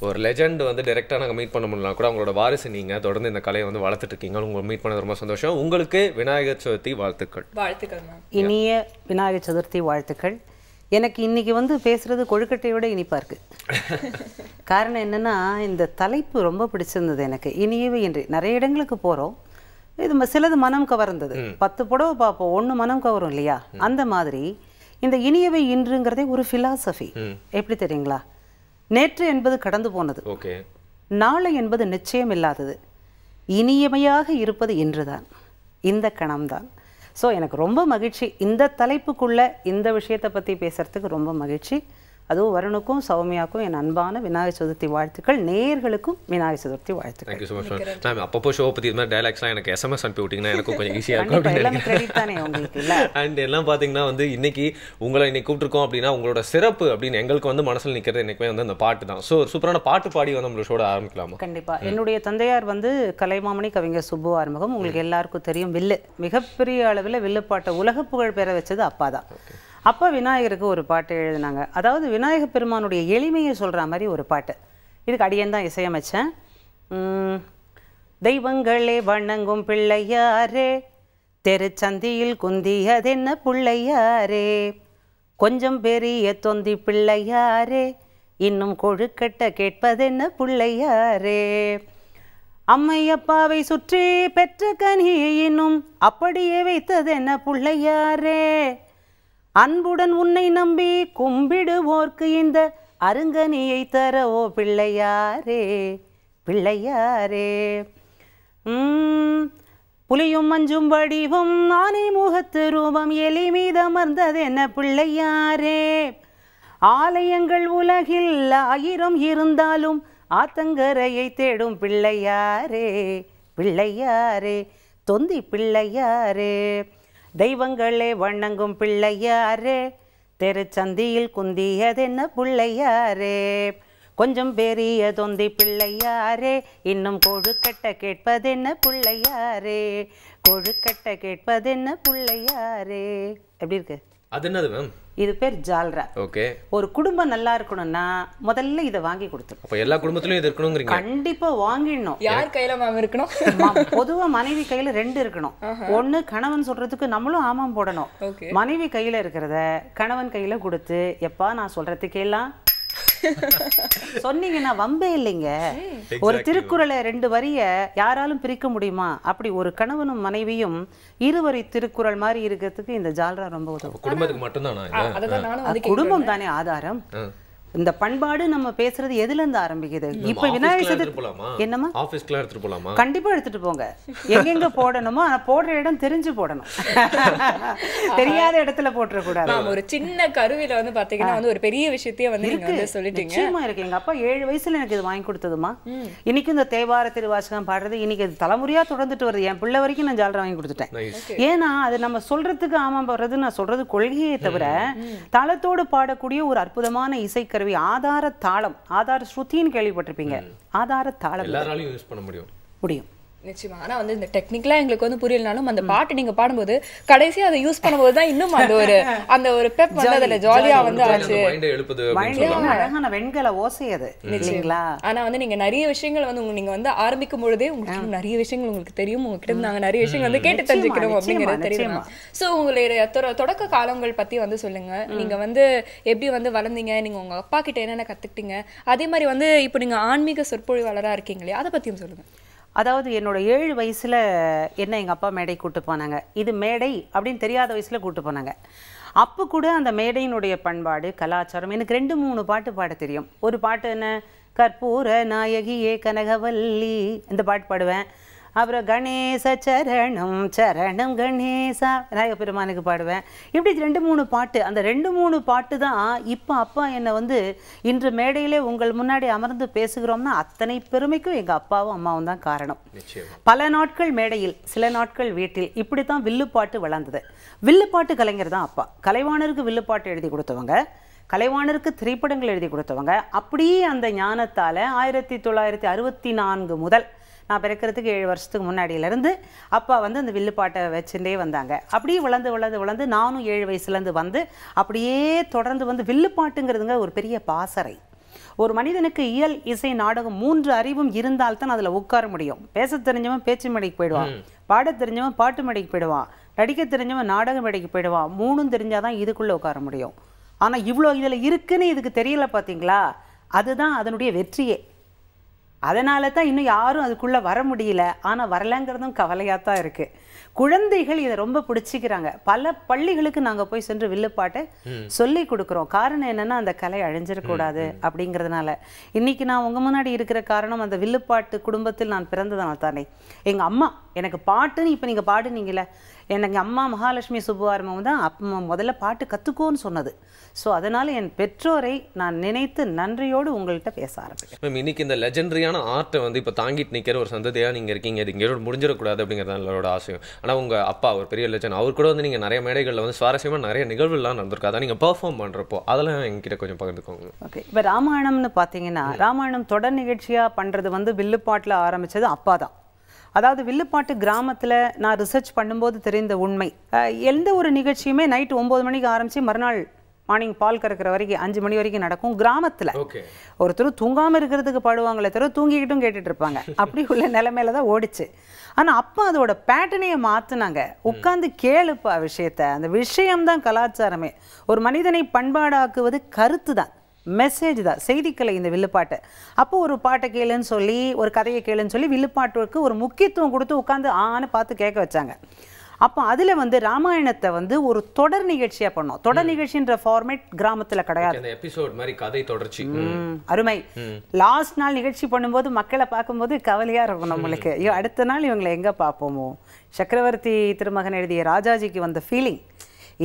[SPEAKER 2] ஒரு லெஜெண்ட் வந்து டைரக்டா நாங்க மீட் பண்ண முடியலாம் கூட, உங்களோட வாரிசு நீங்க தொடர்ந்து இந்த கலையை வந்து வளர்த்துட்டு இருக்கீங்க. உங்களை மீட் பண்ணது ரொம்ப சந்தோஷம். உங்களுக்கு விநாயகர் சதுர்த்தி வாழ்த்துக்கள்.
[SPEAKER 1] வாழ்த்துக்கள் மேம்.
[SPEAKER 5] இனிய விநாயகர் சதுர்த்தி வாழ்த்துக்கள். எனக்கு இன்னைக்கு வந்து பேசுறது கொழுக்கட்டையோட இனிப்பா இருக்கு. காரணம் என்னன்னா, இந்த தலைப்பு ரொம்ப பிடிச்சிருந்தது எனக்கு. இனியவை என்று நிறைய இடங்களுக்கு போறோம், இது சிலது மனம் கவர்ந்தது. 10 புடவை பார்ப்போம், 1 மனம் கவரும் இல்லையா? அந்த மாதிரி இந்த இனியவை இன்றுங்கிறதே ஒரு பிலாசபி. எப்படி தெரியுங்களா? நேற்று என்பது கடந்து போனது, நாளை என்பது நிச்சயம் இல்லாதது, இனியமையாக இருப்பது இன்றுதான், இந்த கணம்தான். ஸோ எனக்கு ரொம்ப மகிழ்ச்சி இந்த தலைப்புக்குள்ள இந்த விஷயத்தை பற்றி பேசுறதுக்கு ரொம்ப மகிழ்ச்சி. அதுவும் வருணுக்கும் சௌமியாக்கும் என் அன்பான விநாயகர் சதுர்த்தி வாழ்த்துக்கள். நேயர்களுக்கும் விநாயகர் சதுர்த்தி வாழ்த்துக்கள்.
[SPEAKER 2] Thank you so much ma'am. அப்பப்போ ஷோ பற்றி இது மாதிரி டைலாக்ஸ்லாம் எனக்கு SMS அனுப்பி விட்டிங்கன்னா எனக்கும் கொஞ்சம் ஈஸியாக இருக்கும். அண்ட் எல்லாம் பார்த்தீங்கன்னா வந்து இன்னைக்கு உங்களை இன்னைக்கு கூப்பிட்டுருக்கோம் அப்படின்னா உங்களோட சிறப்பு அப்படின்னு எங்களுக்கு வந்து மனசில் நிற்கிறது என்றைக்குமே வந்து அந்த பாட்டு தான். ஸோ சூப்பரான பாட்டு பாடி வந்து நம்மளோட ஷோட ஆரம்பிக்கலாமா?
[SPEAKER 5] கண்டிப்பாக. என்னுடைய தந்தையார் வந்து கலைமாமணி கவிஞர் சுப்பு ஆறுமுகம். உங்களுக்கு எல்லாருக்கும் தெரியும், வில்லு மிகப்பெரிய அளவில் வில்லு பாட்டை உலக புகழ் பெற வச்சது அப்பா தான். அப்போ விநாயகருக்கு ஒரு பாட்டு எழுதினாங்க. அதாவது விநாயகர் பெருமானுடைய எளிமையை சொல்கிற மாதிரி ஒரு பாட்டு. இதுக்கு அடியன் தான் இசையமைச்சேன். தெய்வங்களே வணங்கும் பிள்ளையாரே, தெருச்சந்தியில் குந்தியதென்ன பிள்ளையாரே, கொஞ்சம் பெரிய தொந்தி பிள்ளையாரே, இன்னும் கொழுக்கட்டை கேட்பதென்ன பிள்ளையாரே, அம்மையப்பாவை சுற்றி பெற்ற கனி இன்னும் அப்படியே வைத்தது என்ன பிள்ளையாரே, அன்புடன் உன்னை நம்பி கும்பிடுவோர்க்கு இந்த அருங்கனியை தர ஓ பிள்ளையாரே பிள்ளையாரே. புலியும் மஞ்சும் வடிவும் ஆனை முகத்து ரூபம் எலி மீது அமர்ந்தது என்ன பிள்ளையாரே, ஆலயங்கள் உலகில் 1000 இருந்தாலும் ஆத்தங்கரையை தேடும் பிள்ளையாரே பிள்ளையாரே தொந்தி பிள்ளையாரே. தெய்வங்களே வணங்கும் பிள்ளையாரே, தெருச்சந்தியில் குந்தியதென்ன பிள்ளையாரே, கொஞ்சம் பெரிய தொந்தி பிள்ளையாரே, இன்னும் கொழுக்கட்ட கேட்பதென்ன பிள்ளையாரே, கொழுக்கட்ட கேட்பதென்ன பிள்ளையாரே. எப்படி இருக்கு?
[SPEAKER 2] அது என்னது மேம்?
[SPEAKER 5] இது பேர் ஜால்ரா.
[SPEAKER 2] ஓகே.
[SPEAKER 5] ஒரு குடும்பம் நல்லா இருக்கணும்னா முதல்ல இதை வாங்கி கொடுத்துரும்.
[SPEAKER 2] அப்ப எல்லா குடும்பத்திலயும் இது இருக்கணும்ங்கறீங்க?
[SPEAKER 5] கண்டிப்பா வாங்கிடணும்.
[SPEAKER 1] யார் கையில மேம் இருக்கணும்?
[SPEAKER 5] பொதுவா மனைவி கையில 2 இருக்கணும். ஒண்ணு கணவன் சொல்றதுக்கு நம்மளும் ஆமாம் போடணும். மனைவி கையில இருக்கிறத கணவன் கையில கொடுத்து, எப்பா நான் சொல்றதுக்கு எல்லாம் சொன்னீங்கன்னா வம்பே இல்லைங்க. ஒரு திருக்குறளை 2 வரிய யாராலும் பிரிக்க முடியுமா? அப்படி ஒரு கணவனும் மனைவியும் இருவரி திருக்குறள் மாதிரி இருக்கிறதுக்கு இந்த ஜால்ரா ரொம்ப உதவும்.
[SPEAKER 2] குடும்பத்துக்கு மட்டும்தானா?
[SPEAKER 5] குடும்பம் தானே ஆதாரம். இந்த பண்பாடு நம்ம பேசுறது எதுல இருந்து ஆரம்பிக்குது? இப்ப விநாயகர் சதுர்த்தி என்னமா
[SPEAKER 2] ஆபீஸ்க்குள்ள எடுத்துட்டு போலாமா?
[SPEAKER 5] கண்டிப்பா எடுத்துட்டு போங்க. எங்கெங்க போடணுமோ ஆனா போடுற இடம் தெரிஞ்சு போடணும். தெரியாத இடத்துல போட்டுற கூடாது.
[SPEAKER 1] ஒரு சின்ன கருவில வந்து பாத்தீங்கன்னா வந்து ஒரு பெரிய விஷயத்தையே வந்து நீங்க வந்து சொல்லிட்டீங்க.
[SPEAKER 5] நிச்சயமா இருக்கு. எங்க அப்பா 7 வயசுல எனக்கு இது வாங்கி கொடுத்ததுமா. இன்னைக்கு இந்த தேவார திருவாசகம் பாடுறது இன்னைக்கு அது தலைமுறையா தொடர்ந்துட்டு வருது. என் பிள்ளை வரைக்கும் நான் ஜால்ரா வாங்கி கொடுத்துட்டேன். ஏன்னா அது நம்ம சொல்றதுக்கு ஆமா போடுறது, நான் சொல்றது கொள்கையே தவிர தாளத்தோடு பாடக்கூடிய ஒரு அற்புதமான இசை கருவி. ஆதார தாளம், ஆதார ஸ்ருதின்னு கேள்விப்பட்டிருப்பீங்க. ஆதார தாளம்
[SPEAKER 2] எல்லாராலையும் யூஸ் பண்ண முடியும்.
[SPEAKER 1] நிச்சயமா. ஆனா வந்து இந்த டெக்னிக்கலா எங்களுக்கு வந்து புரியலனாலும் அந்த பாட்டு நீங்க பாடும்போது கடைசியா அதை யூஸ் பண்ணும்போது தான் இன்னும் அந்த ஒரு பெப் வந்து அதுல ஜாலியா வந்து ஆச்சு.
[SPEAKER 5] அழகான வெண்கல ஓசை அது இல்லைங்களா?
[SPEAKER 1] ஆனா வந்து நீங்க நிறைய விஷயங்கள் வந்து நீங்க வந்து ஆரம்பிக்கும் பொழுதே உங்களுக்கு நிறைய விஷயங்கள் உங்களுக்கு தெரியும். உங்ககிட்ட நாங்க நிறைய விஷயங்கள் வந்து கேட்டு தெரிஞ்சுக்கிறோம் அப்படிங்கிறது தெரியும். சோ உங்களுடைய தொடக்க காலங்கள் பத்தி வந்து சொல்லுங்க. நீங்க வந்து எப்படி வந்து வளர்ந்தீங்க, நீங்க உங்க அப்பா கிட்ட என்னென்ன கத்துக்கிட்டீங்க, அதே மாதிரி வந்து இப்போ நீங்க ஆன்மீக சொற்பொழிவாளரா இருக்கீங்களே அதை பத்தியும் சொல்லுங்க.
[SPEAKER 5] அதாவது என்னோட 7 வயசுல என்ன எங்கள் அப்பா மேடை கூட்டு போனாங்க. இது மேடை அப்படின்னு தெரியாத வயசுல கூட்டு போனாங்க. அப்போ கூட அந்த மேடையினுடைய பண்பாடு கலாச்சாரம் எனக்கு 2-3 பாட்டு பாட தெரியும். ஒரு பாட்டு என்ன, கற்பூர நாயகியே கனகவல்லி, இந்த பாட்டு பாடுவேன். அப்புறம் கணேச சரணம் சரணம் கணேசா விநாயக பெருமானுக்கு பாடுவேன். இப்படி 2-3 பாட்டு. அந்த 2-3 பாட்டு தான் இப்போ அப்பா என்னை வந்து இன்று மேடையிலே உங்கள் முன்னாடி அமர்ந்து பேசுகிறோம்னா அத்தனை பெருமைக்கும் எங்கள் அப்பாவும் அம்மாவும் தான் காரணம். பல நாட்கள் மேடையில், சில நாட்கள் வீட்டில், இப்படி தான் வில்லுப்பாட்டு வளர்ந்தது. வில்லுப்பாட்டு கலைஞர் தான் அப்பா. கலைவாணருக்கு வில்லுப்பாட்டு எழுதி கொடுத்தவங்க, கலைவாணருக்கு திரைப்படங்கள் எழுதி கொடுத்தவங்க. அப்படியே அந்த ஞானத்தால் 1964 முதல், நான் பிறக்கிறதுக்கு 7 வருஷத்துக்கு முன்னாடியிலேருந்து அப்பா வந்து அந்த வில்லுப்பாட்டை வச்சுட்டே வந்தாங்க. அப்படியே வளர்ந்து வளர்ந்து வளர்ந்து நானும் 7 வயசுலேருந்து வந்து அப்படியே தொடர்ந்து வந்து வில்லுப்பாட்டுங்கிறதுங்க ஒரு பெரிய பாசறை. ஒரு மனிதனுக்கு இயல், இசை, நாடகம் 3 அறிவும் இருந்தால்தான் அதில் உட்கார முடியும். பேச தெரிஞ்சவன் பேச்சு மேடைக்கு போயிடுவான், பாட தெரிஞ்சவன் பாட்டு மேடைக்கு போயிடுவான், நடிக்க தெரிஞ்சவன் நாடக மேடைக்கு போயிடுவான். 3ம் தெரிஞ்சாதான் இதுக்குள்ளே உட்கார முடியும். ஆனால் இவ்வளோ இதில் இருக்குன்னு இதுக்கு தெரியல பார்த்தீங்களா? அதுதான் அதனுடைய வெற்றியே. அதனால தான் இன்னும் யாரும் அதுக்குள்ளே வர முடியல. ஆனால் வரலங்கிறதும் கவலையாக தான் இருக்குது. குழந்தைகள் இதை ரொம்ப பிடிச்சிக்கிறாங்க. பல பள்ளிகளுக்கு நாங்கள் போய் சென்று வில்லுப்பாட்டை சொல்லி கொடுக்குறோம். காரணம் என்னென்னா அந்த கலை அழிஞ்சிடக்கூடாது அப்படிங்கிறதுனால. இன்றைக்கி நான் உங்கள் முன்னாடி இருக்கிற காரணம் அந்த வில்லுப்பாட்டு குடும்பத்தில் நான் பிறந்ததுனால தானே. எங்கள் அம்மா எனக்கு பாட்டுன்னு இப்போ நீங்கள் பாடுனீங்களே, எனக்கு அம்மா மகாலட்சுமி சுப்புவாரமும் தான் அப்பா முதல்ல பாட்டு கற்றுக்கோன்னு சொன்னது. ஸோ அதனால் என் பெற்றோரை நான் நினைத்து நன்றியோடு உங்கள்கிட்ட பேச ஆரம்பிக்கிறேன்.
[SPEAKER 2] மேம், இன்னைக்கு இந்த லெஜெண்டரியான ஆர்ட்டை வந்து இப்போ தாங்கிட்டு நிற்கிற ஒரு சந்ததியாக நீங்கள் இருக்கீங்க. இது இங்கே முடிஞ்சிடக்கூடாது அப்படிங்கிறது எல்லாரோட ஆசையும். ஆனால் உங்கள் அப்பா ஒரு பெரிய லெஜெண்ட், அவர் கூட வந்து நீங்கள் நிறைய மேடைகளில் வந்து சுவாரஸ்யமாக நிறைய நிகழ்வுலாம் நடந்திருக்கு. அதான் நீங்கள் பெர்ஃபார்ம் பண்ணுறப்போ அதெல்லாம் எங்ககிட்ட கொஞ்சம் பகிர்ந்துக்கோங்க.
[SPEAKER 5] ஓகே. இப்போ ராமாயணம்னு பார்த்தீங்கன்னா, ராமாயணம் தொடர் நிகழ்ச்சியாக பண்ணுறது வந்து வில்லுப்பாட்டில் ஆரம்பித்தது அப்பா தான். அதாவது வில்லுப்பாட்டு கிராமத்தில் நான் ரிசர்ச் பண்ணும்போது தெரிந்த உண்மை, எந்த ஒரு நிகழ்ச்சியுமே நைட்டு 9 மணிக்கு ஆரம்பித்து மறுநாள் மார்னிங் பால் கறக்கிற வரைக்கும் 5 மணி வரைக்கும் நடக்கும் கிராமத்தில். ஒருத்தர் தூங்காமல் இருக்கிறதுக்கு பாடுவாங்களே தவிர தூங்கிக்கிட்டும் கேட்டுட்டு இருப்பாங்க. அப்படி உள்ள நிலைமையில தான் ஓடிச்சு. ஆனால் அப்போ அதோட பேட்டர்னையை மாற்றினாங்க. உட்காந்து கேளுப்பா விஷயத்த. அந்த விஷயம்தான் கலாச்சாரமே. ஒரு மனிதனை பண்பாடாக்குவது கருத்து தான், மெசேஜ் தான், செய்திக்கலை இந்த வில்லுப்பாட்டு. அப்போ ஒரு பாட்டை கேளுன்னு சொல்லி, ஒரு கதையை கேளுன்னு சொல்லி வில்லுப்பாட்டுக்கு ஒரு முக்கியத்துவம் கொடுத்து உட்காந்து ஆன்னு பார்த்து கேட்க வச்சாங்க. அப்போ அதில் வந்து ராமாயணத்தை வந்து ஒரு தொடர் நிகழ்ச்சியாக பண்ணோம். தொடர் நிகழ்ச்சின்ற ஃபார்மேட் கிராமத்தில் கிடையாது,
[SPEAKER 2] எபிசோட் மாதிரி கதை தொடர்ச்சி.
[SPEAKER 5] அருமை. லாஸ்ட் நாள் நிகழ்ச்சி பண்ணும்போது மக்களை பார்க்கும்போது கவலையாக இருக்கும் நம்மளுக்கு. ஐயோ அடுத்த நாள் இவங்களை எங்கே பார்ப்போமோ. சக்கரவர்த்தி திருமகன் எழுதிய ராஜாஜிக்கு வந்த ஃபீலிங்,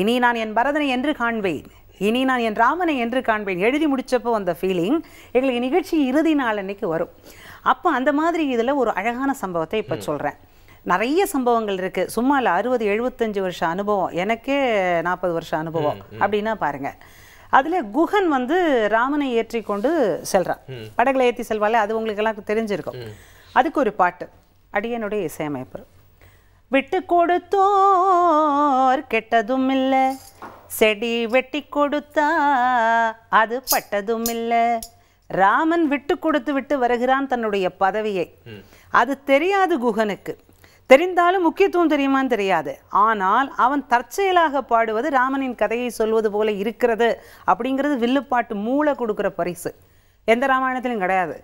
[SPEAKER 5] இனி நான் என் பரதனை என்று காண்பேன், இனி நான் என் ராமனை என்று காண்பேன், எழுதி முடிச்சப்போ அந்த ஃபீலிங் எங்களுக்கு நிகழ்ச்சி இறுதி நாள் அன்னைக்கு வரும். அப்போ அந்த மாதிரி இதில் ஒரு அழகான சம்பவத்தை இப்போ சொல்கிறேன். நிறைய சம்பவங்கள் இருக்குது. சும்மா இல்லை, 60-75 வருஷம் அனுபவம், எனக்கே 40 வருஷம் அனுபவம் அப்படின்னா பாருங்கள். அதில் குஹன் வந்து ராமனை ஏற்றி கொண்டு செல்றான், படகுல ஏற்றி செல்வாள், அது உங்களுக்கு எல்லாம் தெரிஞ்சிருக்கும். அதுக்கு ஒரு பாட்டு, அடியனுடைய இசையமைப்பு. விட்டு கொடுத்தோர் கெட்டதும் இல்லை, செடி வெட்டி கொடுத்தா அது பட்டதும் இல்லை. ராமன் விட்டு கொடுத்து விட்டு வருகிறான் தன்னுடைய பதவியை. அது தெரியாது குஹனுக்கு. தெரிந்தாலும் முக்கியத்துவம் தெரியுமான்னு தெரியாது. ஆனால் அவன் தற்செயலாக பாடுவது ராமனின் கதையை சொல்வது போல இருக்கிறது அப்படிங்கிறது வில்லுப்பாட்டு மூளை கொடுக்குற பரிசு. எந்த ராமாயணத்திலும் கிடையாது.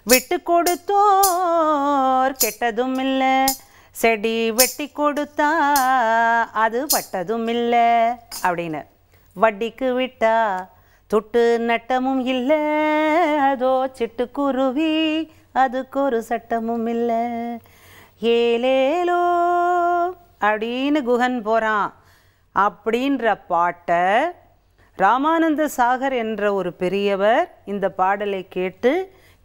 [SPEAKER 5] விட்டு கொடுத்தோர் கெட்டதும் இல்லை, செடி வெட்டி கொடுத்தா அது பட்டதும் இல்லை அப்படின்னு. வட்டிக்கு விட்டா தொட்டு நட்டமும் இல்லை, அதோ சிட்டுக்குருவி அதுக்கு ஒரு சட்டமும் இல்லை. ஏலேலோ அப்படின்னு குஹன் போகிறான் அப்படின்ற பாட்டை ராமானந்த சாகர் என்ற ஒரு பெரியவர் இந்த பாடலை கேட்டு,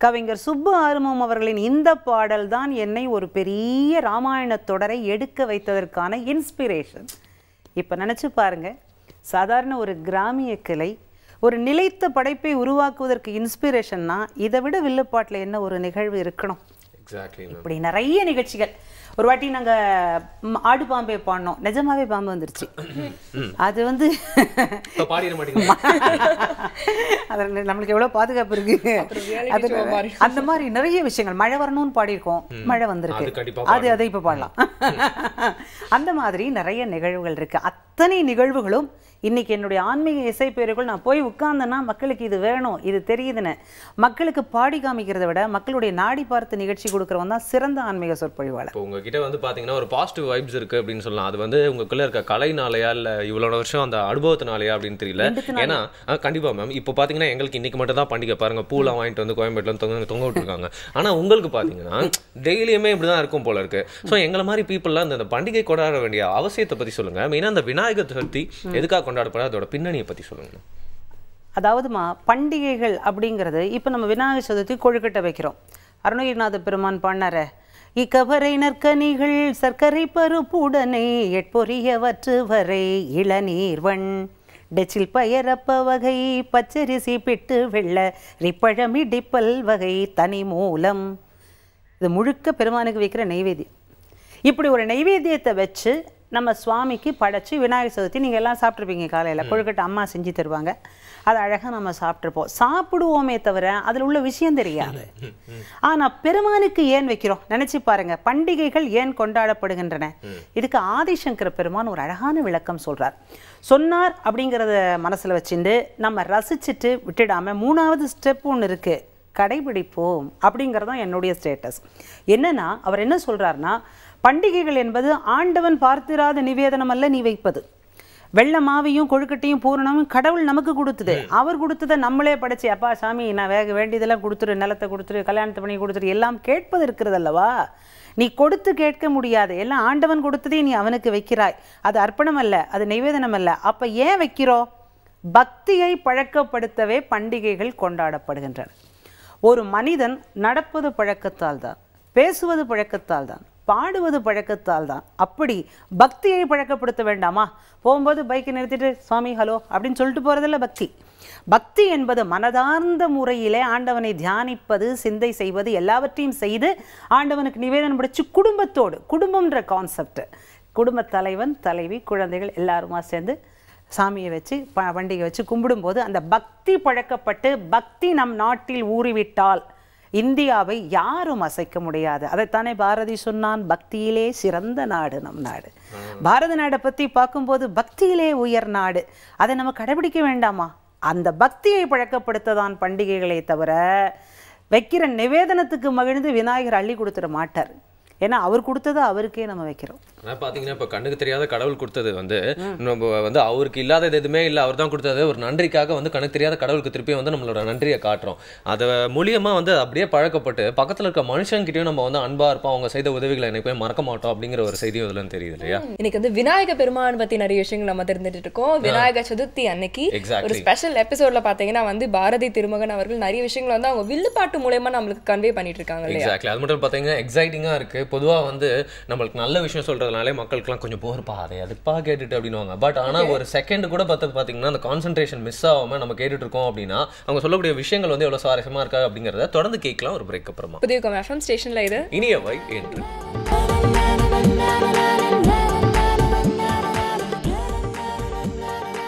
[SPEAKER 5] கவிஞர் சுப்பு ஆறுமுகம் அவர்களின் இந்த பாடல் தான் என்னை ஒரு பெரிய ராமாயண தொடரை எடுக்க வைத்ததற்கான இன்ஸ்பிரேஷன். இப்போ நினச்சி பாருங்கள், சாதாரண ஒரு கிராமிய கிளை ஒரு நிலைத்த படைப்பை உருவாக்குவதற்கு இன்ஸ்பிரேஷன்னா இதை விட வில்லுப்பாட்டில் என்ன ஒரு நிகழ்வு இருக்கணும். இப்படி நிறைய நிகழ்ச்சிகள். ஒரு வாட்டி நாங்கள் ஆடு பாம்பே பாடினோம், நிஜமாவே பாம்பு வந்துருச்சு. அது வந்து அதில் நம்மளுக்கு எவ்வளோ பாதுகாப்பு இருக்கு. அது அந்த மாதிரி நிறைய விஷயங்கள். மழை வரணும்னு பாடியிருக்கோம், மழை வந்திருக்கு, அதை இப்போ பாடலாம். அந்த மாதிரி நிறைய நிகழ்வுகள் இருக்கு. அத்தனை நிகழ்வுகளும் இன்னைக்கு என்னுடைய ஆன்மீக இசை பேருக்குள் நான் போய் உட்கார்ந்தேன்னா மக்களுக்கு இது வேணும், இது தெரியுதுன்னு மக்களுக்கு பாடி காமிக்கிறத விட மக்களுடைய நாடி பார்த்து நிகழ்ச்சி கொடுக்குறவன் தான் சிறந்த ஆன்மீக சொற்பொழிவாளர்.
[SPEAKER 2] இப்போ உங்ககிட்ட வந்து பார்த்தீங்கன்னா ஒரு பாசிட்டிவ் வைப்ஸ் இருக்கு அப்படின்னு சொல்லலாம். அது வந்து உங்களுக்குள்ள இருக்க கலைனாலையா இல்லை இவ்வளோ வருஷம் அந்த அனுபவத்தினாலையா அப்படின்னு தெரியல. ஏன்னா கண்டிப்பாக மேம், இப்போ பார்த்தீங்கன்னா எங்களுக்கு இன்னைக்கு மட்டும் தான் பண்டிகை பாருங்க, பூலாம் வாங்கிட்டு வந்து கோயம்பேட்டில் தொங்க விட்டுருக்காங்க. ஆனால் உங்களுக்கு பார்த்தீங்கன்னா டெய்லியுமே இப்படி தான் இருக்கும் போல இருக்கு. ஸோ எங்களை மாதிரி பீப்புளெலாம் இந்த பண்டிகை கொண்டாட வேண்டிய அவசியத்தை பற்றி சொல்லுங்க. மெயினாக அந்த விநாயகர் சதுர்த்தி எதுக்காக கொண்டாடப்பட, அதோட பின்னணியை பற்றி சொல்லுங்க.
[SPEAKER 5] அதாவதுமா, பண்டிகைகள் அப்படிங்கிறது இப்போ நம்ம விநாயகர் சதுர்த்தி கொழுக்கட்டை வைக்கிறோம். அருணகிரிநாத பெருமான் பாடினார, இக்கவரை நற்கனிகள் சர்க்கரை பருப்புடனே எட்பொரியவற்று வரை இளநீர்வன் டெச்சில் பயரப்ப வகை பச்சரிசி பிட்டு வெள்ள ரிப்பழமிடிப்பல் வகை தனி மூலம். இது முழுக்க பெருமானுக்கு வைக்கிற நைவேத்தியம். இப்படி ஒரு நைவேத்தியத்தை வச்சு நம்ம சுவாமிக்கு படைச்சி விநாயகர் சதுர்த்தி நீங்கள் எல்லாம் சாப்பிட்ருப்பீங்க. காலையில் கொழுக்கட்டை அம்மா செஞ்சு தருவாங்க, அது அழகாக நம்ம சாப்பிட்ருப்போம், சாப்பிடுவோமே தவிர அதில் உள்ள விஷயம் தெரியாது. ஆனால் பெருமானுக்கு ஏன் வைக்கிறோம் நினச்சி பாருங்கள். பண்டிகைகள் ஏன் கொண்டாடப்படுகின்றன? இதுக்கு ஆதிசங்கர பெருமான் ஒரு அழகான விளக்கம் சொல்கிறார். சொன்னார் அப்படிங்கிறத மனசில் வச்சுட்டு நம்ம ரசிச்சுட்டு விட்டுடாமல் 3வது ஸ்டெப் ஒன்று இருக்குது, கடைபிடிப்போம் அப்படிங்கிறது தான் என்னுடைய ஸ்டேட்டஸ். என்னன்னா அவர் என்ன சொல்கிறாருன்னா, பண்டிகைகள் என்பது ஆண்டவன் பார்த்திராத நிவேதனம் அல்ல நீ வைப்பது. வெள்ளை மாவையும் கொழுக்கட்டையும் பூரணமும் கடவுள் நமக்கு கொடுத்தது. அவர் கொடுத்ததை நம்மளே படைச்சி, அப்பா சாமி நான் வேண்டியதெல்லாம் கொடுத்துரு, நிலத்தை கொடுத்துரு, கல்யாணத்தை பண்ணி கொடுத்துரு, எல்லாம் கேட்பது இருக்கிறது அல்லவா. நீ கொடுத்து கேட்க முடியாது, எல்லாம் ஆண்டவன் கொடுத்ததே நீ அவனுக்கு வைக்கிறாய். அது அர்ப்பணம் அல்ல, அது நிவேதனம் அல்ல. அப்போ ஏன் வைக்கிறோம்? பக்தியை பழக்கப்படுத்தவே பண்டிகைகள் கொண்டாடப்படுகின்றன. ஒரு மனிதன் நடப்பது பழக்கத்தால் தான், பேசுவது பழக்கத்தால் தான், பாடுவது பழக்கத்தால் தான். அப்படி பக்தியை பழக்கப்படுத்த வேண்டாமா? போகும்போது பைக்கை நிறுத்திட்டு சுவாமி ஹலோ அப்படின்னு சொல்லிட்டு போகிறதில்ல பக்தி. பக்தி என்பது மனதார்ந்த முறையிலே ஆண்டவனை தியானிப்பது, சிந்தை செய்வது, எல்லாவற்றையும் செய்து ஆண்டவனுக்கு நிவேதனம் படித்து குடும்பத்தோடு, குடும்பம்ன்ற கான்செப்ட், குடும்ப தலைவன் தலைவி குழந்தைகள் எல்லாருமா சேர்ந்து சாமியை வச்சு பண்டிகை வச்சு கும்பிடும்போது அந்த பக்தி பழக்கப்பட்டு பக்தி நம் நாட்டில் ஊறிவிட்டால் இந்தியாவை யாரும் அசைக்க முடியாது. அதைத்தானே பாரதி சொன்னான், பக்தியிலே சிறந்த நாடு நம் நாடு. பாரத நாடை பற்றி பார்க்கும்போது பக்தியிலே உயர் நாடு. அதை நம்ம கடைபிடிக்க வேண்டாமா? அந்த பக்தியை பழக்கப்படுத்ததான் பண்டிகைகளை தவிர வைக்கிற நிவேதனத்துக்கு மகிழ்ந்து விநாயகர் அள்ளி கொடுத்துட மாட்டார். ஏன்னா அவர் கொடுத்ததை அவருக்கே நம்ம வைக்கிறோம்.
[SPEAKER 2] ஆனால் பார்த்தீங்கன்னா இப்போ கண்ணுக்கு தெரியாத கடவுள் கொடுத்தது வந்து நம்ம வந்து அவருக்கு இல்லாதது எதுவுமே இல்லை, அவர் தான் கொடுத்தது. ஒரு நன்றிக்காக வந்து கண்ணுக்கு தெரியாத கடவுளுக்கு திருப்பி வந்து நம்மளோட நன்றியை காட்டுறோம். அதை மூலியமாக வந்து அப்படியே பழக்கப்பட்டு பக்கத்தில் இருக்க மனுஷங்கிட்டையும் நம்ம வந்து அன்பாக இருப்போம், அவங்க செய்த உதவிகளை எனக்கு போய் மறக்க மாட்டோம் அப்படிங்கிற ஒரு செய்தியும் இதுல தெரியுது இல்லையா?
[SPEAKER 1] இன்னைக்கு வந்து விநாயக பெருமான் பற்றி நிறைய விஷயங்கள் நம்ம தெரிஞ்சுட்டு இருக்கோம். விநாயக சதுர்த்தி அன்னைக்கு ஒரு ஸ்பெஷல் எபிசோட்ல பார்த்தீங்கன்னா வந்து பாரதி திருமகன் அவர்கள் நிறைய விஷயங்கள் வந்து அவங்க வில்லுப்பாட்டு மூலயமா நம்மளுக்கு கன்வே பண்ணிட்டு இருக்காங்க.
[SPEAKER 2] எக்ஸாக்ட்லி. அது மட்டும் பார்த்தீங்கன்னா எக்ஸைட்டிங்காக இருக்கு. பொதுவாக வந்து நம்மளுக்கு நல்ல விஷயம் சொல்றதுனாலே மக்களுக்குலாம் கொஞ்சம் போர்ப்பா அதை அதுப்பா கேட்டுட்டு அப்படின்னுவாங்க. பட் ஆனால் ஒரு செகண்ட் கூட பார்த்தீங்கன்னா அந்த கான்சன்ட்ரேஷன் மிஸ் ஆகாம நம்ம கேட்டுட்டு இருக்கோம் அப்படின்னா அவங்க சொல்லக்கூடிய விஷயங்கள் வந்து எவ்வளவு சுவாரஸ்யமா இருக்கா அப்படிங்கறத தொடர்ந்து கேட்கலாம் ஒரு பிரேக் அப்புறமா.
[SPEAKER 1] புதிய FM ஸ்டேஷன்ல இது
[SPEAKER 2] இனியவை என்று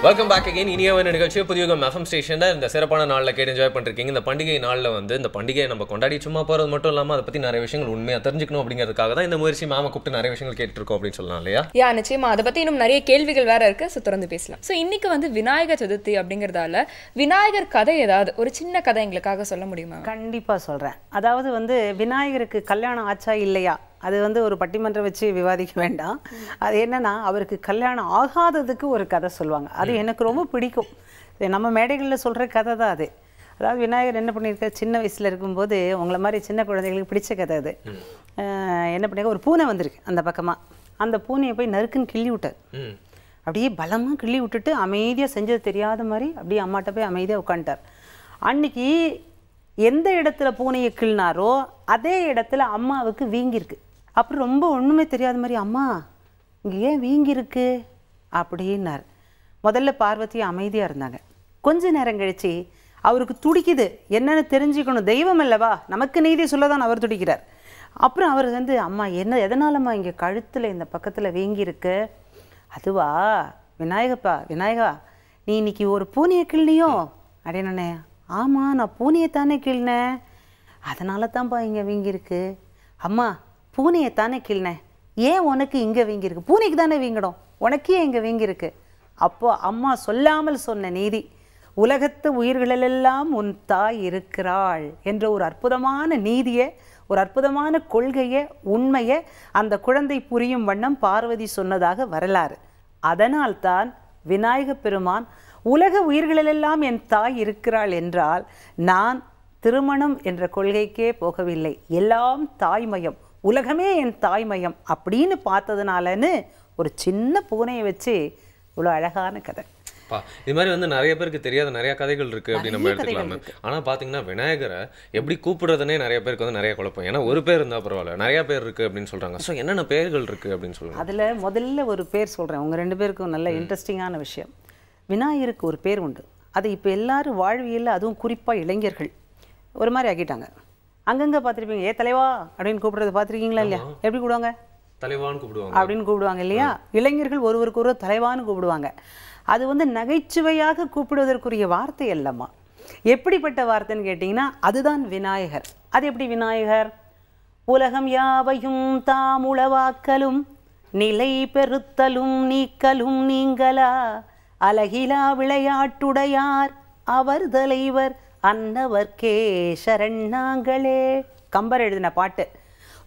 [SPEAKER 2] வெல்கம் பேக் அகைன். இனியவன் நிகழ்ச்சியை புதியுகம் FM ஸ்டேஷன்ல இந்த சிறப்பான நாளில் கேட்டு என்ஜாய் பண்ணிருக்கீங்க. இந்த பண்டிகை நாளில் வந்து இந்த பண்டிகையை நம்ம கொண்டாடி சும்மா போறது மட்டும் இல்லாமல் அதை பற்றி நிறைய விஷயங்கள் உண்மையாக தெரிஞ்சுக்கணும் அப்படிங்கிறதுக்காக தான் இந்த முயற்சி மேம கூப்பிட்டு நிறைய விஷயங்கள் கேட்டுருக்கோம் அப்படின்னு சொல்லலாம் இல்லையா?
[SPEAKER 1] நிச்சயமா. அதை பற்றி இன்னும் நிறைய கேள்விகள் வேற இருக்கு. ஸோ தொடர்ந்து பேசலாம். ஸோ இன்னைக்கு வந்து விநாயகர் சதுர்த்தி அப்படிங்கிறதால விநாயகர் கதை ஏதாவது ஒரு சின்ன கதை எங்களுக்காக சொல்ல முடியுமா?
[SPEAKER 5] கண்டிப்பாக சொல்கிறேன். அதாவது வந்து விநாயகருக்கு கல்யாணம் ஆச்சா இல்லையா அது வந்து ஒரு பட்டிமன்றம் வச்சு விவாதிக்க வேண்டாம். அது என்னன்னா அவருக்கு கல்யாணம் ஆகாததுக்கு ஒரு கதை சொல்லுவாங்க. அது எனக்கு ரொம்ப பிடிக்கும். நம்ம மேடைகளில் சொல்கிற கதை தான் அது. அதாவது விநாயகர் என்ன பண்ணியிருக்காரு, சின்ன வயசில் இருக்கும்போது உங்களை மாதிரி சின்ன குழந்தைகளுக்கு பிடிச்ச கதை அது. என்ன பண்ணியிருக்க, ஒரு பூனை வந்திருக்கு அந்த பக்கமாக. அந்த பூனையை போய் நறுக்குன்னு கிள்ளி விட்டார். அப்படியே பலமாக கிள்ளி விட்டுட்டு அமைதியாக செஞ்சது தெரியாத மாதிரி அப்படியே அம்மாட்ட போய் அமைதியாக உட்காந்துட்டார். அன்னைக்கு எந்த இடத்துல பூனையை கிள்னாரோ அதே இடத்துல அம்மாவுக்கு வீங்கிருக்கு. அப்புறம் ரொம்ப ஒன்றுமே தெரியாத மாதிரி, அம்மா இங்கே ஏன் வீங்கிருக்கு அப்படின்னார். முதல்ல பார்வதி அமைதியாக இருந்தாங்க. கொஞ்ச நேரம் கழித்து அவருக்கு துடிக்குது, என்னென்னு தெரிஞ்சுக்கணும், தெய்வம் அல்லவா, நமக்கு நீதி சொல்லதான் அவர் துடிக்கிறார். அப்புறம் அவர் வந்து, அம்மா என்ன எதனாலம்மா இங்கே கழுத்தில் இந்த பக்கத்தில் வீங்கியிருக்கு? அதுவா விநாயகா நீ இன்னைக்கு ஒரு பூனையை கிள்ளியோ அப்படின்னே. ஆமாம் நான் பூனையை தானே கிள்னேன், அதனால தான்ப்பா இங்கே வீங்கியிருக்கு. அம்மா பூனையை தானே கிள்னேன், ஏன் உனக்கு இங்கே வீங்கியிருக்கு? பூனைக்கு தானே வீங்கிடும், உனக்கே இங்கே வீங்கியிருக்கு. அப்போ அம்மா சொல்லாமல் சொன்ன நீதி, உலகத்து உயிர்களெல்லாம் உன் தாய் இருக்கிறாள் என்ற ஒரு அற்புதமான நீதியை, ஒரு அற்புதமான கொள்கையை, உண்மையை அந்த குழந்தை புரியும் வண்ணம் பார்வதி சொன்னதாக வரலாறு. அதனால்தான் விநாயக பெருமான் உலக உயிர்களெல்லாம் என் தாய் இருக்கிறாள் என்றால் நான் திருமணம் என்ற கொள்கைக்கே போகவில்லை, எல்லாம் தாய்மயம், உலகமே என் தாய்மயம் அப்படின்னு பார்த்ததுனாலன்னு ஒரு சின்ன பூனையை வச்சு இவ்வளோ அழகான கதை.
[SPEAKER 2] இது மாதிரி வந்து நிறைய பேருக்கு தெரியாத நிறைய கதைகள் இருக்கு அப்படின்னு நம்ம எடுத்துக்கலாமே. ஆனா பாத்தீங்கன்னா விநாயகரை எப்படி கூப்பிடுறதுனே நிறைய பேருக்கு வந்து நிறைய குழப்பம். ஏன்னா ஒரு பேர் இருந்தா பரவாயில்ல, நிறைய பேர் இருக்கு அப்படின்னு சொல்றாங்க. ஸோ என்னென்ன பேர்கள் இருக்கு அப்படின்னு சொல்லுங்க.
[SPEAKER 5] அதுல முதல்ல ஒரு பேர் சொல்றேன், உங்க ரெண்டு பேருக்கும் நல்ல இன்ட்ரெஸ்டிங்கான விஷயம். விநாயகருக்கு ஒரு பேர் உண்டு. அது இப்போ எல்லாரும் வாழ்வியல்ல, அதுவும் குறிப்பாக இளைஞர்கள் ஒரு மாதிரி ஆக்கிட்டாங்க. அங்கங்கே பார்த்துருப்பீங்க, ஏ தலைவா அப்படின்னு கூப்பிடுறது பார்த்துருக்கீங்களா இல்லையா? எப்படி கூப்பிடுவாங்க? தலைவான்னு கூப்பிடுவாங்க அப்படின்னு கூப்பிடுவாங்க இல்லையா? இளைஞர்கள் ஒருவருக்கு ஒரு தலைவான்னு கூப்பிடுவாங்க. அது வந்து நகைச்சுவையாக கூப்பிடுவதற்குரிய வார்த்தை அல்லம்மா. எப்படிப்பட்ட வார்த்தைன்னு கேட்டிங்கன்னா அதுதான் விநாயகர். அது எப்படி விநாயகர்? உலகம் யாவையும் தாம் உளவாக்கலும் நிலை பெறுத்தலும் நீக்கலும் நீங்களா அழகிலா விளையாட்டுடையார் அவர் தலைவர் அன்னவர்க்கே சரணாங்களே. கம்பர் எழுதின பாட்டு.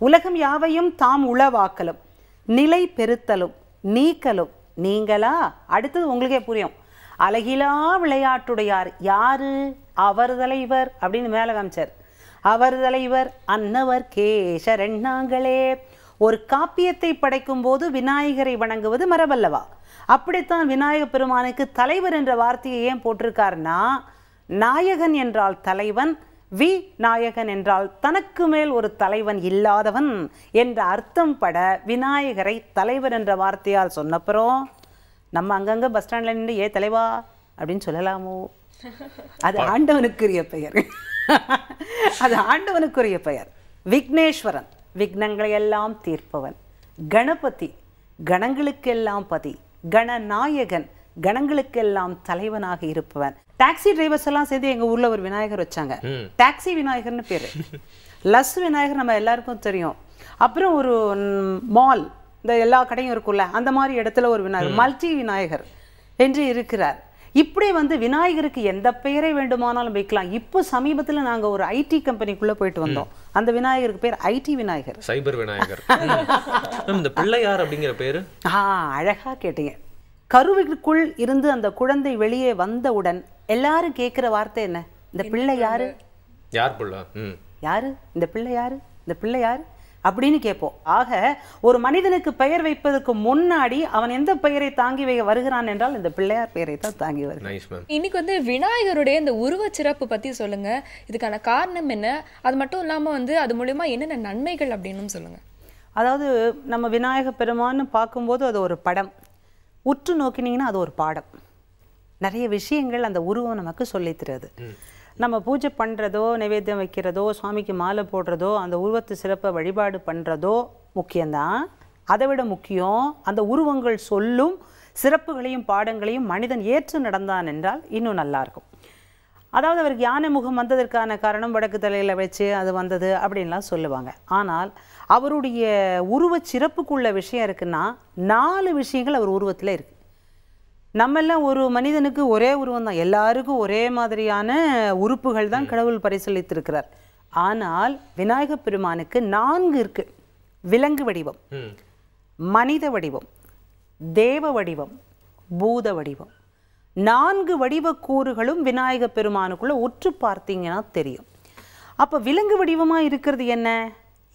[SPEAKER 5] உலகம் யாவையும் தாம் உளவாக்கலும் நிலை பெறுத்தலும் நீக்கலும் நீங்களா. அடுத்தது உங்களுக்கே புரியும். அழகிலா விளையாட்டுடையார் யாரு? அவர் தலைவர் அப்படின்னு மேலே காமிச்சார். அவர் தலைவர் அன்னவர்க்கே சரணாங்களே. ஒரு காப்பியத்தை படைக்கும் போது விநாயகரை வணங்குவது மரபல்லவா? அப்படித்தான் விநாயக பெருமானுக்கு தலைவர் என்ற வார்த்தையை ஏன் போட்டிருக்காருன்னா, நாயகன் என்றால் தலைவன், வி நாயகன் என்றால் தனக்கு மேல் ஒரு தலைவன் இல்லாதவன் என்ற அர்த்தம் பட விநாயகரை தலைவர் என்ற வார்த்தையால் சொன்னப்புறம் நம்ம அங்கங்கே பஸ் ஸ்டாண்டில் நின்று ஏ தலைவா அப்படின்னு சொல்லலாமோ? அது ஆண்டவனுக்குரிய பெயர். அது ஆண்டவனுக்குரிய பெயர். விக்னேஸ்வரன் விக்னங்களை எல்லாம் தீர்ப்பவன். கணபதி கணங்களுக்கெல்லாம் பதி. கணநாயகன் கணங்களுக்கெல்லாம் தலைவனாக இருப்பவன். டாக்ஸி டிரைவர்ஸ் எல்லாம் சேர்ந்து எங்க ஊர்ல ஒரு விநாயகர் வச்சாங்க. டாக்ஸி விநாயகர்னு பேரு. லஸ் விநாயகர் நம்ம எல்லாருக்கும் தெரியும். அப்புறம் ஒரு மால், இந்த எல்லா கடையும் இருக்குல்ல, அந்த மாதிரி இடத்துல ஒரு விநாயகர் மல்டி விநாயகர் என்று இருக்கிறார். இப்படி வந்து விநாயகருக்கு எந்த பெயரை வேண்டுமானாலும் வைக்கலாம். இப்போ சமீபத்தில் நாங்கள் ஒரு ஐடி கம்பெனிக்குள்ளே போயிட்டு வந்தோம். அந்த விநாயகருக்கு பேர் ஐடி விநாயகர்,
[SPEAKER 2] சைபர் விநாயகர். இந்த பிள்ளையார் அப்படிங்கிற பேரு
[SPEAKER 5] அழகா கேட்டீங்க. கருவிற்குள் இருந்து அந்த குழந்தை வெளியே வந்தவுடன் எல்லாரும் கேட்குற வார்த்தை என்ன? இந்த பிள்ளை யாரு?
[SPEAKER 2] யார் பிள்ளை?
[SPEAKER 5] யாரு இந்த பிள்ளை? யாரு இந்த பிள்ளை? யாரு அப்படின்னு கேட்போம். ஆக ஒரு மனிதனுக்கு பெயர் வைப்பதற்கு முன்னாடி அவன் எந்த பெயரை தாங்கி வருகிறான் என்றால் இந்த பிள்ளையார் பெயரை தான் தாங்கி வருகிறான்.
[SPEAKER 1] இன்னைக்கு வந்து விநாயகருடைய இந்த உருவ சிறப்பு பத்தி சொல்லுங்க. இதுக்கான காரணம் என்ன? அது மட்டும் இல்லாம வந்து அது மூலமா என்னென்ன நன்மைகள் அப்படின்னு சொல்லுங்க.
[SPEAKER 5] அதாவது நம்ம விநாயக பெருமான்னு பார்க்கும்போது அது ஒரு படம், உற்று நோக்கினீங்கன்னா அது ஒரு பாடம். நிறைய விஷயங்கள் அந்த உருவம் நமக்கு சொல்லித் தருது. நம்ம பூஜை பண்ணுறதோ, நைவேத்தியம் வைக்கிறதோ, சுவாமிக்கு மாலை போடுறதோ, அந்த உருவத்து சிறப்பை வழிபாடு பண்ணுறதோ முக்கியம்தான். அதை விட முக்கியம் அந்த உருவங்கள் சொல்லும் சிறப்புகளையும் பாடங்களையும் மனிதன் ஏற்று நடந்தான் என்றால் இன்னும் நல்லாயிருக்கும். அதாவது அவருக்கு யானை முகம் வந்ததற்கான காரணம் வடக்கு தலையில் வச்சு அது வந்தது அப்படின்லாம் சொல்லுவாங்க. ஆனால் அவருடைய உருவ சிறப்புக்குள்ள விஷயம் இருக்குன்னா 4 விஷயங்கள் அவர் உருவத்தில் இருக்குது. நம்மெல்லாம் ஒரு மனிதனுக்கு ஒரே உருவம் தான், எல்லாருக்கும் ஒரே மாதிரியான உறுப்புகள் தான் கடவுள் பரிசளித்திருக்கிறார். ஆனால் விநாயக பெருமானுக்கு 4 இருக்கு. விலங்கு வடிவம், மனித வடிவம், தேவ வடிவம், பூத வடிவம். 4 வடிவ கூறுகளும் விநாயக பெருமானுக்குள்ள உற்று பார்த்தீங்கன்னா தெரியும். அப்போ விலங்கு வடிவமாக இருக்கிறது என்ன?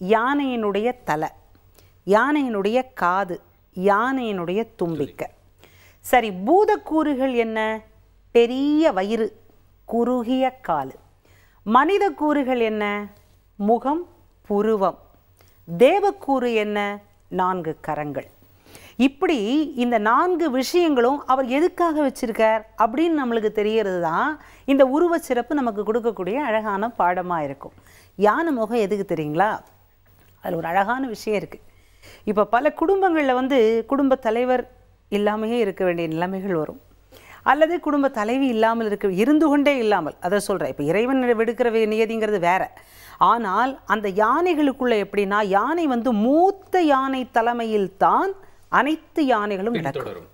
[SPEAKER 5] யானையினுடைய தலை, யானையினுடைய காது, யானையினுடைய தும்பிக்கை. சரி, பூதக்கூறுகள் என்ன? பெரிய வயிறு, குறுகிய கால். மனித கூறுகள் என்ன? முகம், புருவம். தேவக்கூறு என்ன? 4 கரங்கள். இப்படி இந்த 4 விஷயங்களும் அவர் எதுக்காக வச்சிருக்கார் அப்படின்னு நம்மளுக்கு தெரியறது தான் இந்த உருவ சிறப்பு நமக்கு கொடுக்கக்கூடிய அழகான பாடமாக இருக்கும். யானை முகம் எதுக்கு தெரியுங்களா? அதில் ஒரு அழகான விஷயம் இருக்குது. இப்போ பல குடும்பங்களில் வந்து குடும்ப தலைவர் இல்லாமையே இருக்க வேண்டிய நிலைமைகள் வரும், அல்லது குடும்ப தலைவி இல்லாமல் இருந்து கொண்டே இல்லாமல், அதை சொல்கிறேன். இப்போ இறைவன் விடுக்கிற நியதிங்கிறது வேற. ஆனால் அந்த யானைகளுக்குள்ள எப்படின்னா, யானை வந்து மூத்த யானை தலைமையில் தான் அனைத்து யானைகளும் நடக்கும்.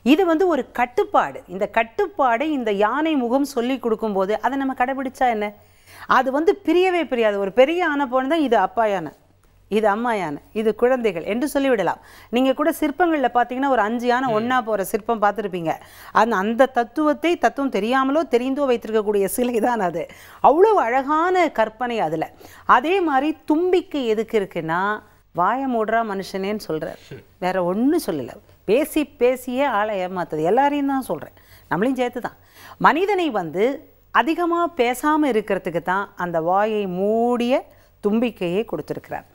[SPEAKER 5] இது வந்து ஒரு கட்டுப்பாடு. இந்த கட்டுப்பாடை இந்த யானை முகம் சொல்லி கொடுக்கும்போது அதை நம்ம கடைபிடிச்சா என்ன, அது வந்து பிரியவே பிரியாது. ஒரு பெரிய யானை போனதான் இது அப்பா யானை, இது அம்மா யானை, இது குழந்தைகள் என்று சொல்லிவிடலாம். நீங்கள் கூட சிற்பங்களில் பார்த்தீங்கன்னா ஒரு 5 யானை ஒன்றா போகிற சிற்பம் பார்த்துருப்பீங்க. அந்த தத்துவம் தெரியாமலோ தெரிந்தோ வைத்திருக்கக்கூடிய சிலை தான் அது. அவ்வளோ அழகான கற்பனை அதில். அதே மாதிரி தும்பிக்கை எதுக்கு இருக்குன்னா, வாய மூடுறா மனுஷனேன்னு சொல்கிறார், வேற ஒன்றும் சொல்லலை. பேசியே ஆளை ஏமாத்துது. எல்லாரையும் தான் சொல்கிறேன், நம்மளையும் சேர்த்து தான். மனிதனை வந்து அதிகமாக பேசாமல் இருக்கிறதுக்கு தான் அந்த வாயை மூடிய தும்பிக்கையே கொடுத்துருக்கிறார்.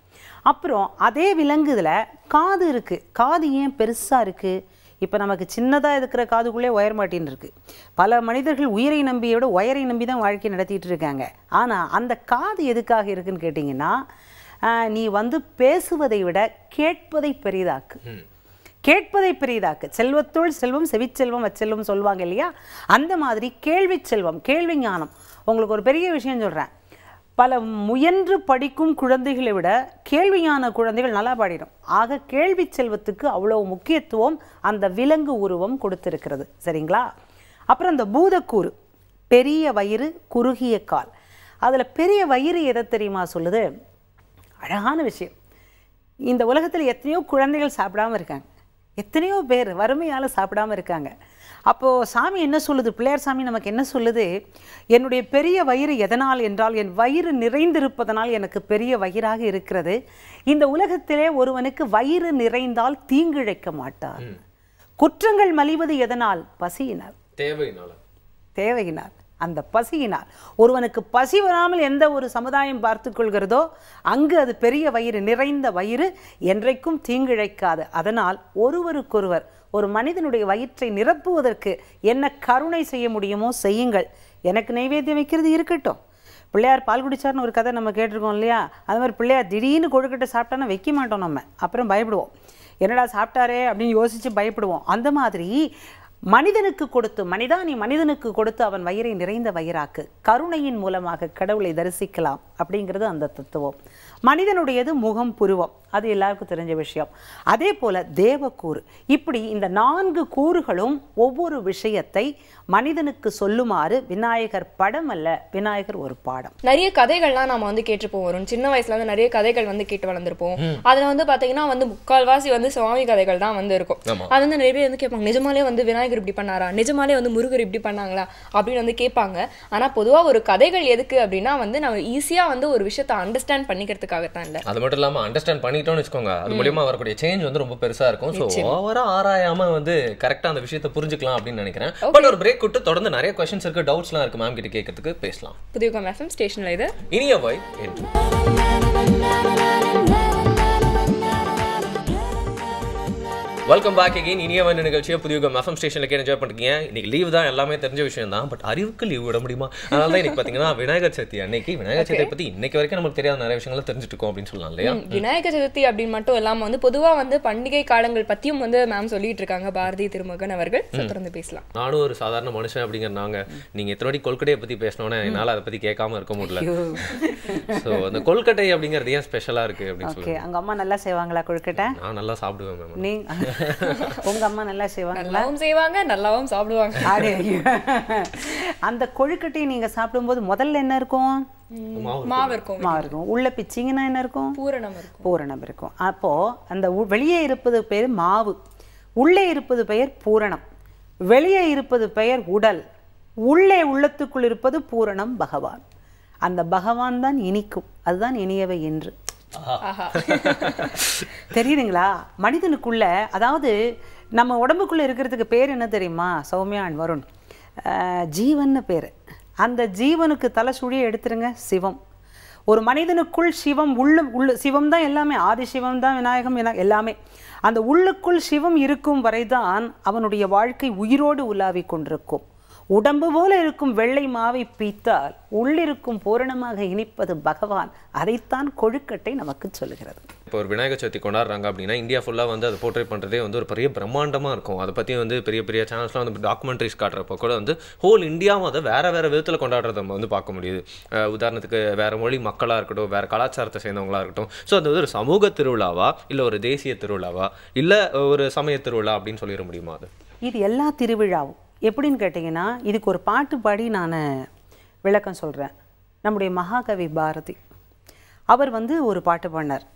[SPEAKER 5] அப்புறம் அதே விலங்குதில் காது இருக்குது. காது ஏன் பெருசாக இருக்குது? இப்போ நமக்கு சின்னதாக இருக்கிற காதுக்குள்ளே ஒயர் மாட்டின்னு இருக்குது. பல மனிதர்கள் உயிரை நம்பியோட ஒயரை நம்பி தான் வாழ்க்கை நடத்திட்டு இருக்காங்க. ஆனால் அந்த காது எதுக்காக இருக்குன்னு கேட்டிங்கன்னா, நீ வந்து பேசுவதை விட கேட்பதை பெரிதாக்கு, கேட்பதை பெரிதாக்கு. செல்வத்துள் செல்வம் செவிச்செல்வம் அச்செல்வம் சொல்லுவாங்க இல்லையா? அந்த மாதிரி கேள்வி செல்வம், கேள்வி ஞானம். உங்களுக்கு ஒரு பெரிய விஷயம் சொல்கிறேன். பல முயன்று படிக்கும் குழந்தைகளை விட கேள்வியான குழந்தைகள் நல்லா பாடிடும். ஆக கேள்வி செல்வத்துக்கு அவ்வளோ முக்கியத்துவம் அந்த விலங்கு உருவம் கொடுத்திருக்கிறது. சரிங்களா? அப்புறம் அந்த பூதக்கூறு, பெரிய வயிறு, குறுகிய கால். அதில் பெரிய வயிறு எதை தெரியுமா சொல்லுது? அழகான விஷயம். இந்த உலகத்தில் எத்தனையோ குழந்தைகள் சாப்பிடாமல் இருக்காங்க, எத்தனையோ பேர் வறுமையால் சாப்பிடாமல் இருக்காங்க. அப்போது சாமி என்ன சொல்லுது? பிள்ளையார் சாமி நமக்கு என்ன சொல்லுது? என்னுடைய பெரிய வயிறு எதனால் என்றால், என் வயிறு நிறைந்திருப்பதனால் எனக்கு பெரிய வயிறாக இருக்கிறது. இந்த உலகத்திலே ஒருவனுக்கு வயிறு நிறைந்தால் தீங்கிழைக்க மாட்டார். குற்றங்கள் மலிவது எதனால்? பசியினால், தேவையினால், அந்த பசியினால். ஒருவனுக்கு பசி வராமல் எந்த ஒரு சமுதாயம் பார்த்து கொள்கிறதோ அங்கு அது பெரிய வயிறு, நிறைந்த வயிறு என்றைக்கும் தீங்கிழைக்காது. அதனால் ஒருவருக்கொருவர் ஒரு மனிதனுடைய வயிற்றை நிரப்புவதற்கு என்ன கருணை செய்ய முடியுமோ செய்யுங்கள். எனக்கு நைவேத்தியம் வைக்கிறது இருக்கட்டும். பிள்ளையார் பால் குடிச்சார்னு ஒரு கதை நம்ம கேட்டிருக்கோம் இல்லையா? அது மாதிரி பிள்ளையார் திடீர்னு கொழுக்கட்டை சாப்பிட்டானா வைக்க மாட்டோம், நம்ம அப்புறம் பயப்படுவோம். என்னடா சாப்பிட்டாரே அப்படின்னு யோசித்து பயப்படுவோம். அந்த மாதிரி மனிதனுக்கு கொடுத்து, மனிதா நீ மனிதனுக்கு கொடுத்து அவன் வயிறை நிறைந்த வயிறாக்கு. கருணையின் மூலமாக கடவுளை தரிசிக்கலாம் அப்படிங்கிறது அந்த தத்துவம். மனிதனுடையது முகம், புருவம். அது எல்லாருக்கும் தெரிஞ்ச விஷயம். அதே போல் தேவக்கூறு, இப்படி இந்த 4 கூறுகளும் ஒவ்வொரு விஷயத்தை மனிதனுக்கு சொல்லுமாறு விநாயகர் படம் அல்ல, விநாயகர் ஒரு பாடம்.
[SPEAKER 1] நிறைய கதைகள்லாம் நம்ம வந்து கேட்டுப்போம் வரும். சின்ன வயசுல வந்து நிறைய கதைகள் வந்து கேட்டு வளர்ந்துருப்போம். அதுல வந்து பாத்தீங்கன்னா வந்து முக்கால்வாசி வந்து சுவாமி கதைகள் தான் வந்து இருக்கும். அது வந்து நிறைய பேர் வந்து கேட்பாங்க, நிஜமாலே வந்து விநாயகர் இப்படி பண்ணாரா, நிஜமாலே வந்து முருகர் இப்படி பண்ணாங்களா அப்படின்னு வந்து கேட்பாங்க. ஆனா பொதுவா ஒரு கதைகள் எதுக்கு அப்படின்னா வந்து நம்ம ஈஸியா வந்து ஒரு விஷயத்தை அண்டர்ஸ்டாண்ட் பண்ணிக்கிறதுக்காகத்தான் இல்ல.
[SPEAKER 2] அது மட்டும் இல்லாம அண்டர்ஸ்டாண்ட் பண்ணிட்டோம்னு வச்சுக்கோங்க, அது மூலியமா வரக்கூடிய சேஞ்ச் வந்து ரொம்ப பெருசா இருக்கும். சோ ஓவரா ஆராயாம வந்து கரெக்டா அந்த விஷயத்தை புரிஞ்சுக்கலாம் அப்படின்னு நினைக்கிறேன். பட் ஒரு பிரேக் விட்டு தொடர்ந்து நிறைய क्वेश्चंस இருக்கு, டவுட்ஸ்லாம் இருக்கு மேம் கிட்ட கேட்கிறதுக்கு, பேசலாம்.
[SPEAKER 1] புதிய எஃப்எம் ஸ்டேஷன்ல இது
[SPEAKER 2] இனிய வைப் என்று வெல்கம் பேக் அகைன். இனிய வந்து நிகழ்ச்சியை புதிய எஃப்எம் ஸ்டேஷன்ல என்ஜாய் பண்ணிருக்கீங்க. இன்னைக்கு லீவ் தான், எல்லாமே தெரிஞ்ச விஷயம் தான். பட் அறிவுக்கு லீவ் விட முடியுமா? அதனால தான் இன்னைக்கு பாத்தீங்கன்னா விநாயகர் சதுர்த்தி அன்னைக்கு விநாயகர் சதுர்த்தியை பத்தி இன்னைக்கு வரைக்கும் நமக்கு தெரியாத நிறைய விஷயங்களை தெரிஞ்சுட்டு இருக்கோம் அப்படின்னு சொல்லலாம் இல்லையா?
[SPEAKER 1] விநாயகர் சதுர்த்தி அப்படின்னு மட்டும் இல்லாம வந்து பொதுவா வந்து பண்டிகை காலங்கள் பத்தியும் வந்து மேம் சொல்லிட்டு இருக்காங்க பாரதி திருமகன் அவர்கள். தொடர்ந்து பேசலாம்.
[SPEAKER 2] நானும் ஒரு சாதாரண மனுஷன் அப்படிங்கிறனாங்க நீங்க எத்தனை கொல்கட்டையை பத்தி பேசணும்னா என்னால அதை பத்தி கேட்காம இருக்க முடியல. சோ அந்த கொல்கட்டை அப்படிங்கிறது ஏன் ஸ்பெஷலா இருக்கு அப்படின்னு சொல்லி.
[SPEAKER 5] அங்க அம்மா நல்லா செய்வாங்களா கொழுக்கட்டை?
[SPEAKER 2] நான் நல்லா சாப்பிடுவேன் மேம்.
[SPEAKER 5] நீ உங்க அம்மா நல்லா செய்வாங்களா?
[SPEAKER 1] நல்லாவும் செய்வாங்க, நல்லாவும் சாப்பிடுவாங்க.
[SPEAKER 5] அந்த கொழுக்கட்டையை நீங்க சாப்பிடும்போது முதல்ல என்ன இருக்கும்?
[SPEAKER 1] மாவு இருக்கும்.
[SPEAKER 5] மாவு இருக்கும். உள்ள பிச்சிங்கன்னா என்ன இருக்கும்?
[SPEAKER 1] பூரணம் இருக்கும்.
[SPEAKER 5] பூரணம் இருக்கும். அப்போ அந்த வெளியே இருப்பது பெயர் மாவு, உள்ளே இருப்பது பெயர் பூரணம். வெளியே இருப்பது பெயர் உடல், உள்ளே உள்ளத்துக்குள் இருப்பது பூரணம் பகவான். அந்த பகவான் தான் இனிக்கும், அதுதான் இனியவை என்று. தெரியுதுங்களா? மனிதனுக்குள்ள, அதாவது நம்ம உடம்புக்குள்ள இருக்கிறதுக்கு பேர் என்ன தெரியுமா சௌமியா அண்ட் வருண்? ஜீவன்னு பேர். அந்த ஜீவனுக்கு தலை சுழியை எடுத்துருங்க, சிவம். ஒரு மனிதனுக்குள் சிவம், உள்ள சிவம் தான் எல்லாமே, ஆதி சிவம் தான் விநாயகம் எல்லாமே. அந்த உள்ளுக்குள் சிவம் இருக்கும் வரைதான் அவனுடைய வாழ்க்கை உயிரோடு உலாவி கொண்டிருக்கும். உடம்பு போல இருக்கும் வெள்ளை மாவை பீத்தால் உள்ளிருக்கும் பூரணமாக இனிப்பது பகவான். அதைத்தான் கொழுக்கட்டை நமக்கு சொல்லுகிறது.
[SPEAKER 2] இப்போ ஒரு விநாயகர் சதுர்த்தி கொண்டாடுறாங்க அப்படின்னா இந்தியா ஃபுல்லாக வந்து அதை போர்ட்ரே பண்ணுறதே வந்து ஒரு பெரிய பிரம்மாண்டமாக இருக்கும். அதை பற்றி வந்து பெரிய பெரிய சேனல்ஸ்லாம் வந்து டாக்குமெண்ட்ரிஸ் காட்டுறப்போ கூட வந்து ஹோல் இந்தியாவும் அதை வேறு வேறு விதத்தில் கொண்டாடுறத நம்ம வந்து பார்க்க முடியுது. உதாரணத்துக்கு வேறு மொழி மக்களாக இருக்கட்டும், வேறு கலாச்சாரத்தை சேர்ந்தவங்களாக இருக்கட்டும். ஸோ அது வந்து ஒரு சமூக திருவிழாவா, இல்லை ஒரு தேசிய திருவிழாவா, இல்லை ஒரு சமய திருவிழா அப்படின்னு சொல்லிட முடியுமா? அது
[SPEAKER 5] இது எல்லா திருவிழாவும் எப்படின்னு கேட்டிங்கன்னா, இதுக்கு ஒரு பாட்டு பாடி நான் விளக்கம் சொல்கிறேன். நம்முடைய மகாகவி பாரதி அவர் வந்து ஒரு பாட்டு பாடினார்.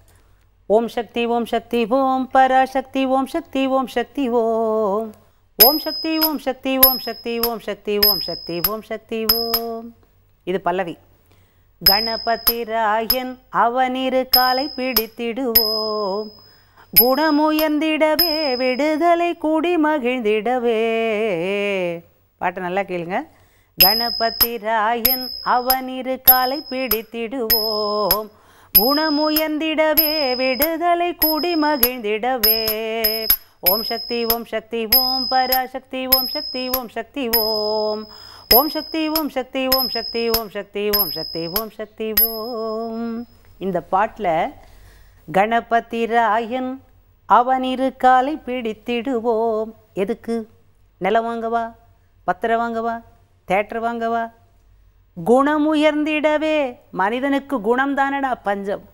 [SPEAKER 5] ஓம் சக்தி ஓம் சக்தி ஓம் பராசக்தி ஓம் சக்தி ஓம் சக்தி ஓம் ஓம் சக்தி ஓம் சக்தி ஓம் சக்தி ஓம் சக்தி ஓம் சக்தி ஓம் சக்தி ஓம். இது பல்லவி. கணபதி ராயன் அவனிரு காலை பிடித்திடுவோம், குணமுயர்ந்திடவே விடுதலை கூடி மகிழ்ந்திடவே. பாட்டு நல்லா கேளுங்க. கணபதி ராயன் அவனிரு காலை பிடித்திடுவோம், குணமுயர்ந்திடவே விடுதலை கூடி மகிழ்ந்திடவே. ஓம் சக்தி ஓம் சக்தி ஓம் பராசக்தி ஓம் சக்தி ஓம் சக்தி ஓம் ஓம் சக்தி ஓம் சக்தி ஓம் சக்தி ஓம் சக்தி ஓம் சக்தி ஓம் சக்தி ஓம். இந்த பாட்டில் கணபதி ராயன் அவனிரு காலை பிடித்திடுவோம். எதுக்கு? நிலம் வாங்கவா, பத்திரம் வாங்கவா, தேட்டர் வாங்கவா? குணம் உயர்ந்திடவே. மனிதனுக்கு குணம் தானடா பஞ்சம்.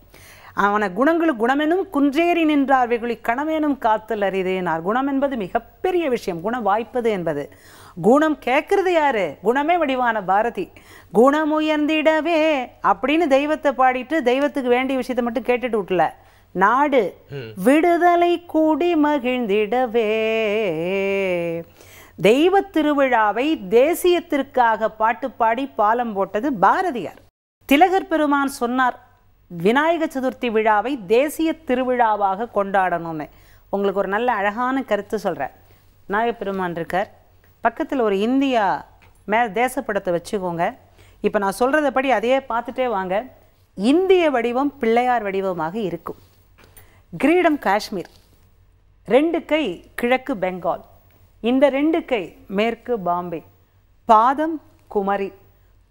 [SPEAKER 5] அவனை குணங்களுக்கு குணமெனும் குன்றேறி நின்றார் வெகுளி கணமேனும் காத்தல் அறிதேனார். குணம் என்பது மிகப்பெரிய விஷயம். குணம் வாய்ப்பது என்பது. குணம் கேட்கறது யாரு? குணமே வடிவான பாரதி. குணம் உயர்ந்திடவே அப்படின்னு தெய்வத்தை பாடிட்டு தெய்வத்துக்கு வேண்டிய விஷயத்தை மட்டும் கேட்டுட்டு விட்டல. நாடு விடுதலை கூடி மகிழ்ந்திடவே. தெய்வ திருவிழாவை தேசியத்திற்காக பாட்டு பாடி பாலம் போட்டது பாரதியார். திலகர் பெருமான் சொன்னார், விநாயகர் சதுர்த்தி விழாவை தேசிய திருவிழாவாக கொண்டாடணும்னு. உங்களுக்கு ஒரு நல்ல அழகான கருத்து சொல்கிறேன். விநாயகர் பெருமான் இருக்கார், பக்கத்தில் ஒரு இந்தியா தேசப்படத்தை வச்சுக்கோங்க. இப்போ நான் சொல்கிறத அதையே பார்த்துட்டே வாங்க. இந்திய வடிவம் பிள்ளையார் வடிவமாக இருக்கும். கிரீடம் காஷ்மீர், 2 கை கிழக்கு பெங்கால், இந்த 2 கை மேற்கு பாம்பே, பாதம் குமரி,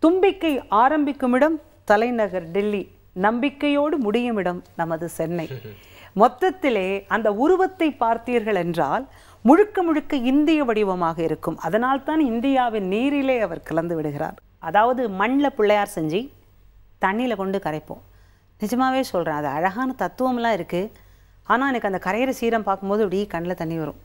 [SPEAKER 5] தும்பிக்கை ஆரம்பிக்கும் இடம் தலைநகர் டெல்லி, நம்பிக்கையோடு முடியும் இடம் நமது சென்னை. மொத்தத்திலே அந்த உருவத்தை பார்த்தீர்கள் என்றால் முழுக்க முழுக்க இந்திய வடிவமாக இருக்கும். அதனால்தான் இந்தியாவின் நீரிலே அவர் கலந்து விடுகிறார். அதாவது மண்ணில் பிள்ளையார் செஞ்சு தண்ணியில் கொண்டு கரைப்போம். நிஜமாவே சொல்கிறேன், அது அழகான தத்துவம்லாம் இருக்குது. ஆனால் எனக்கு அந்த கரையிற சீரம் பார்க்கும்போது அப்படியே கண்ணில் தண்ணி வரும்.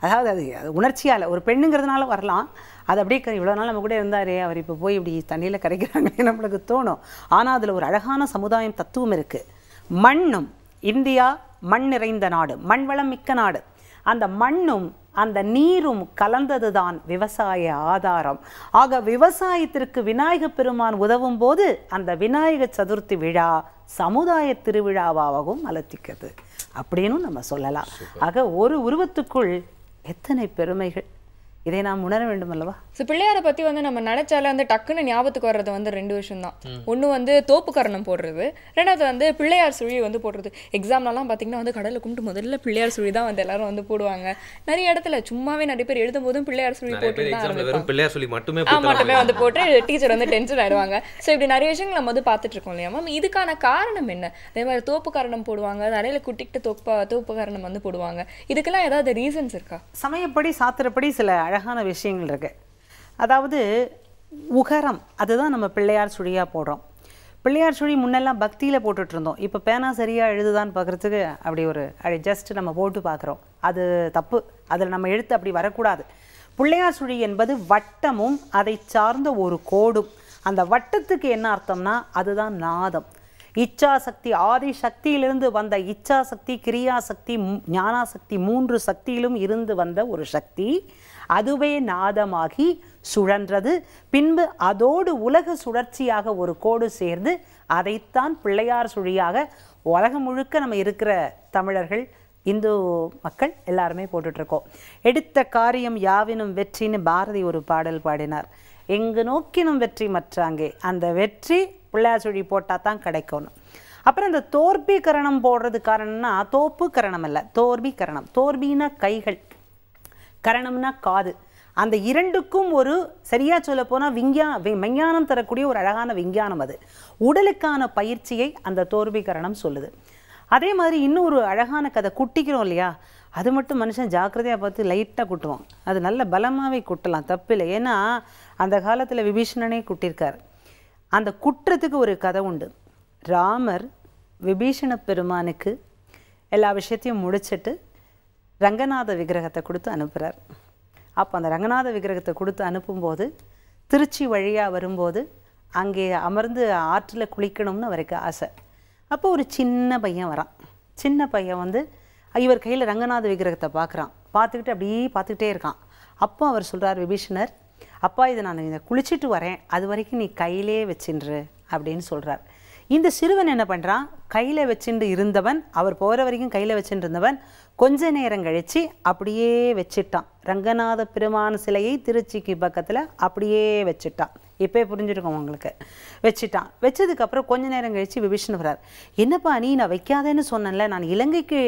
[SPEAKER 5] அதாவது அது உணர்ச்சியால் ஒரு பெண்ணுங்கிறதுனால வரலாம். அது அப்படியே இவ்வளோ நாள் நம்ம கூட இருந்தாரே, அவர் இப்போ போய் இப்படி தண்ணியில் கரைக்கிறாங்களே நம்மளுக்கு தோணும். ஆனால் அதில் ஒரு அழகான சமுதாயம் தத்துவம் இருக்குது. மண்ணும், இந்தியா மண் நிறைந்த நாடு, மண் வளம் மிக்க நாடு. அந்த மண்ணும் அந்த நீரும் கலந்தது தான் விவசாய ஆதாரம். ஆக விவசாயத்திற்கு விநாயக பெருமான் உதவும் போது அந்த விநாயக சதுர்த்தி விழா சமுதாய திருவிழாவாகவும் அலத்திக்கிறது அப்படின்னு நம்ம சொல்லலாம். ஆக ஒரு உருவத்துக்குள் எத்தனை பெருமைகள், இதை நாம் உணர வேண்டும் அல்லவா?
[SPEAKER 1] ஸோ பிள்ளையாரை பற்றி வந்து நம்ம நினைச்சாலே வந்து டக்குன்னு ஞாபகத்துக்கு வர்றது வந்து 2 விஷயம் தான். ஒன்று வந்து தோப்பு கரணம் போடுறது, ரெண்டாவது வந்து பிள்ளையார் சுழி வந்து போடுறது. எக்ஸாம்லலாம் பார்த்தீங்கன்னா வந்து கடலில் கும்பிட்டு முதல்ல பிள்ளையார் சுழி தான் வந்து எல்லாரும் வந்து போடுவாங்க. நிறைய இடத்துல சும்மாவே நிறைய பேர் எழுதும் போதும் பிள்ளையார் சுழி போட்டு
[SPEAKER 2] பிள்ளையார் சுழி மட்டுமே
[SPEAKER 1] வந்து போட்டு டீச்சர் வந்து டென்ஷன் ஆயிடுவாங்க. ஸோ இப்படி நிறைய விஷயங்கள் நம்ம வந்து பார்த்துட்டு இருக்கோம் இல்லையா மேம்? இதுக்கான காரணம் என்ன? அதே மாதிரி தோப்பு கரணம் போடுவாங்க, அறையில குட்டிக்கிட்டு தோப்பு கரணம் வந்து போடுவாங்க. இதுக்கெல்லாம் ஏதாவது ரீசன்ஸ் இருக்கா?
[SPEAKER 5] சமயப்படி சாத்திரப்படி சில அழகான விஷயங்கள் இருக்கு. அதாவது உகரம், அதுதான் நம்ம பிள்ளையார் சுழியாக போடுறோம். பிள்ளையார் சுழி முன்னெல்லாம் பக்தியில் போட்டுட்டு இருந்தோம். இப்போ பேனா சரியாக எழுதுதான்னு பார்க்குறதுக்கு அப்படி ஒரு ஜஸ்ட் நம்ம போட்டு பார்க்குறோம். அது தப்பு. அதில் நம்ம எழுத்து அப்படி வரக்கூடாது. பிள்ளையார் சுழி என்பது வட்டமும் அதை சார்ந்த ஒரு கோடும். அந்த வட்டத்துக்கு என்ன அர்த்தம்னா அதுதான் நாதம். இச்சாசக்தி, ஆதி சக்தியிலிருந்து வந்த இச்சாசக்தி, கிரியாசக்தி, ஞானாசக்தி 3 சக்தியிலும் இருந்து வந்த ஒரு சக்தி. அதுவே நாதமாகி சுழன்றது. பின்பு அதோடு உலக சுழற்சியாக ஒரு கோடு சேர்ந்து அதைத்தான் பிள்ளையார் சுழியாக உலகம் முழுக்க நம்ம இருக்கிற தமிழர்கள், இந்து மக்கள் எல்லாருமே போட்டுட்ருக்கோம். எடுத்த காரியம் யாவினும் வெற்றின்னு பாரதி ஒரு பாடல் பாடினார். எங்கு நோக்கினும் வெற்றி மற்றாங்கே. அந்த வெற்றி பிள்ளையார் சுழி போட்டால் தான் கிடைக்கணும். அப்புறம் இந்த தோர்பி கரணம் போடுறது காரணம்னா தோப்பு கரணம் அல்ல, தோர்பி கரணம். தோர்பின்னா கைகள், கரணம்னா காது. அந்த இரண்டுக்கும் ஒரு சரியா சொல்ல போனால் விஞ்ஞானம் தரக்கூடிய ஒரு அழகான விஞ்ஞானம். அது உடலுக்கான பயிற்சியை அந்த தோர்பி கரணம் சொல்லுது. அதே மாதிரி இன்னொரு அழகான கதை, குட்டிக்கிறோம் இல்லையா, அது மட்டும் மனுஷன் ஜாக்கிரதையாக பார்த்து லைட்டாக குட்டுவான். அது நல்ல பலமாகவே குட்டலாம், தப்பில்லை. ஏன்னா அந்த காலத்தில் விபீஷணனே குட்டிருக்கார். அந்த குற்றத்துக்கு ஒரு கதை உண்டு. ராமர் விபீஷண பெருமானுக்கு எல்லா விஷயத்தையும் முடிச்சுட்டு ரங்கநாத விக்கிரகத்தை கொடுத்து அனுப்புகிறார். அப்போ அந்த ரங்கநாத விக்கிரகத்தை கொடுத்து அனுப்பும்போது திருச்சி வழியாக வரும்போது அங்கே அமர்ந்து ஆற்றில் குளிக்கணும்னு அவருக்கு ஆசை. அப்போ ஒரு சின்ன பையன் வரான். சின்ன பையன் வந்து இவர் கையில் ரங்கநாத விக்கிரகத்தை பார்க்குறான். பார்த்துக்கிட்டு அப்படியே பார்த்துக்கிட்டே இருக்கான். அப்போ அவர் சொல்கிறார், விபீஷணர், அப்பா இதை நான் இதை குளிச்சுட்டு வரேன், அது வரைக்கும் நீ கையிலே வச்சின்று அப்படின்னு சொல்கிறார். இந்த சிறுவன் என்ன பண்ணுறான், கையில் வச்சுட்டு இருந்தவன், அவர் போகிற வரைக்கும் கையில் வச்சுட்டு இருந்தவன் கொஞ்ச நேரம் கழித்து அப்படியே வச்சுட்டான். ரங்கநாத பெருமான் சிலையை திருச்சிக்கு பக்கத்தில் அப்படியே வச்சுட்டான். இப்போ புரிஞ்சுருக்கோம் உங்களுக்கு. வச்சுட்டான். வச்சதுக்கப்புறம் கொஞ்ச நேரம் கழித்து விபீஷணன் வரார். என்னப்பா நீ நான் வைக்காதேன்னு சொன்னேன்ல, நான் இலங்கைக்கு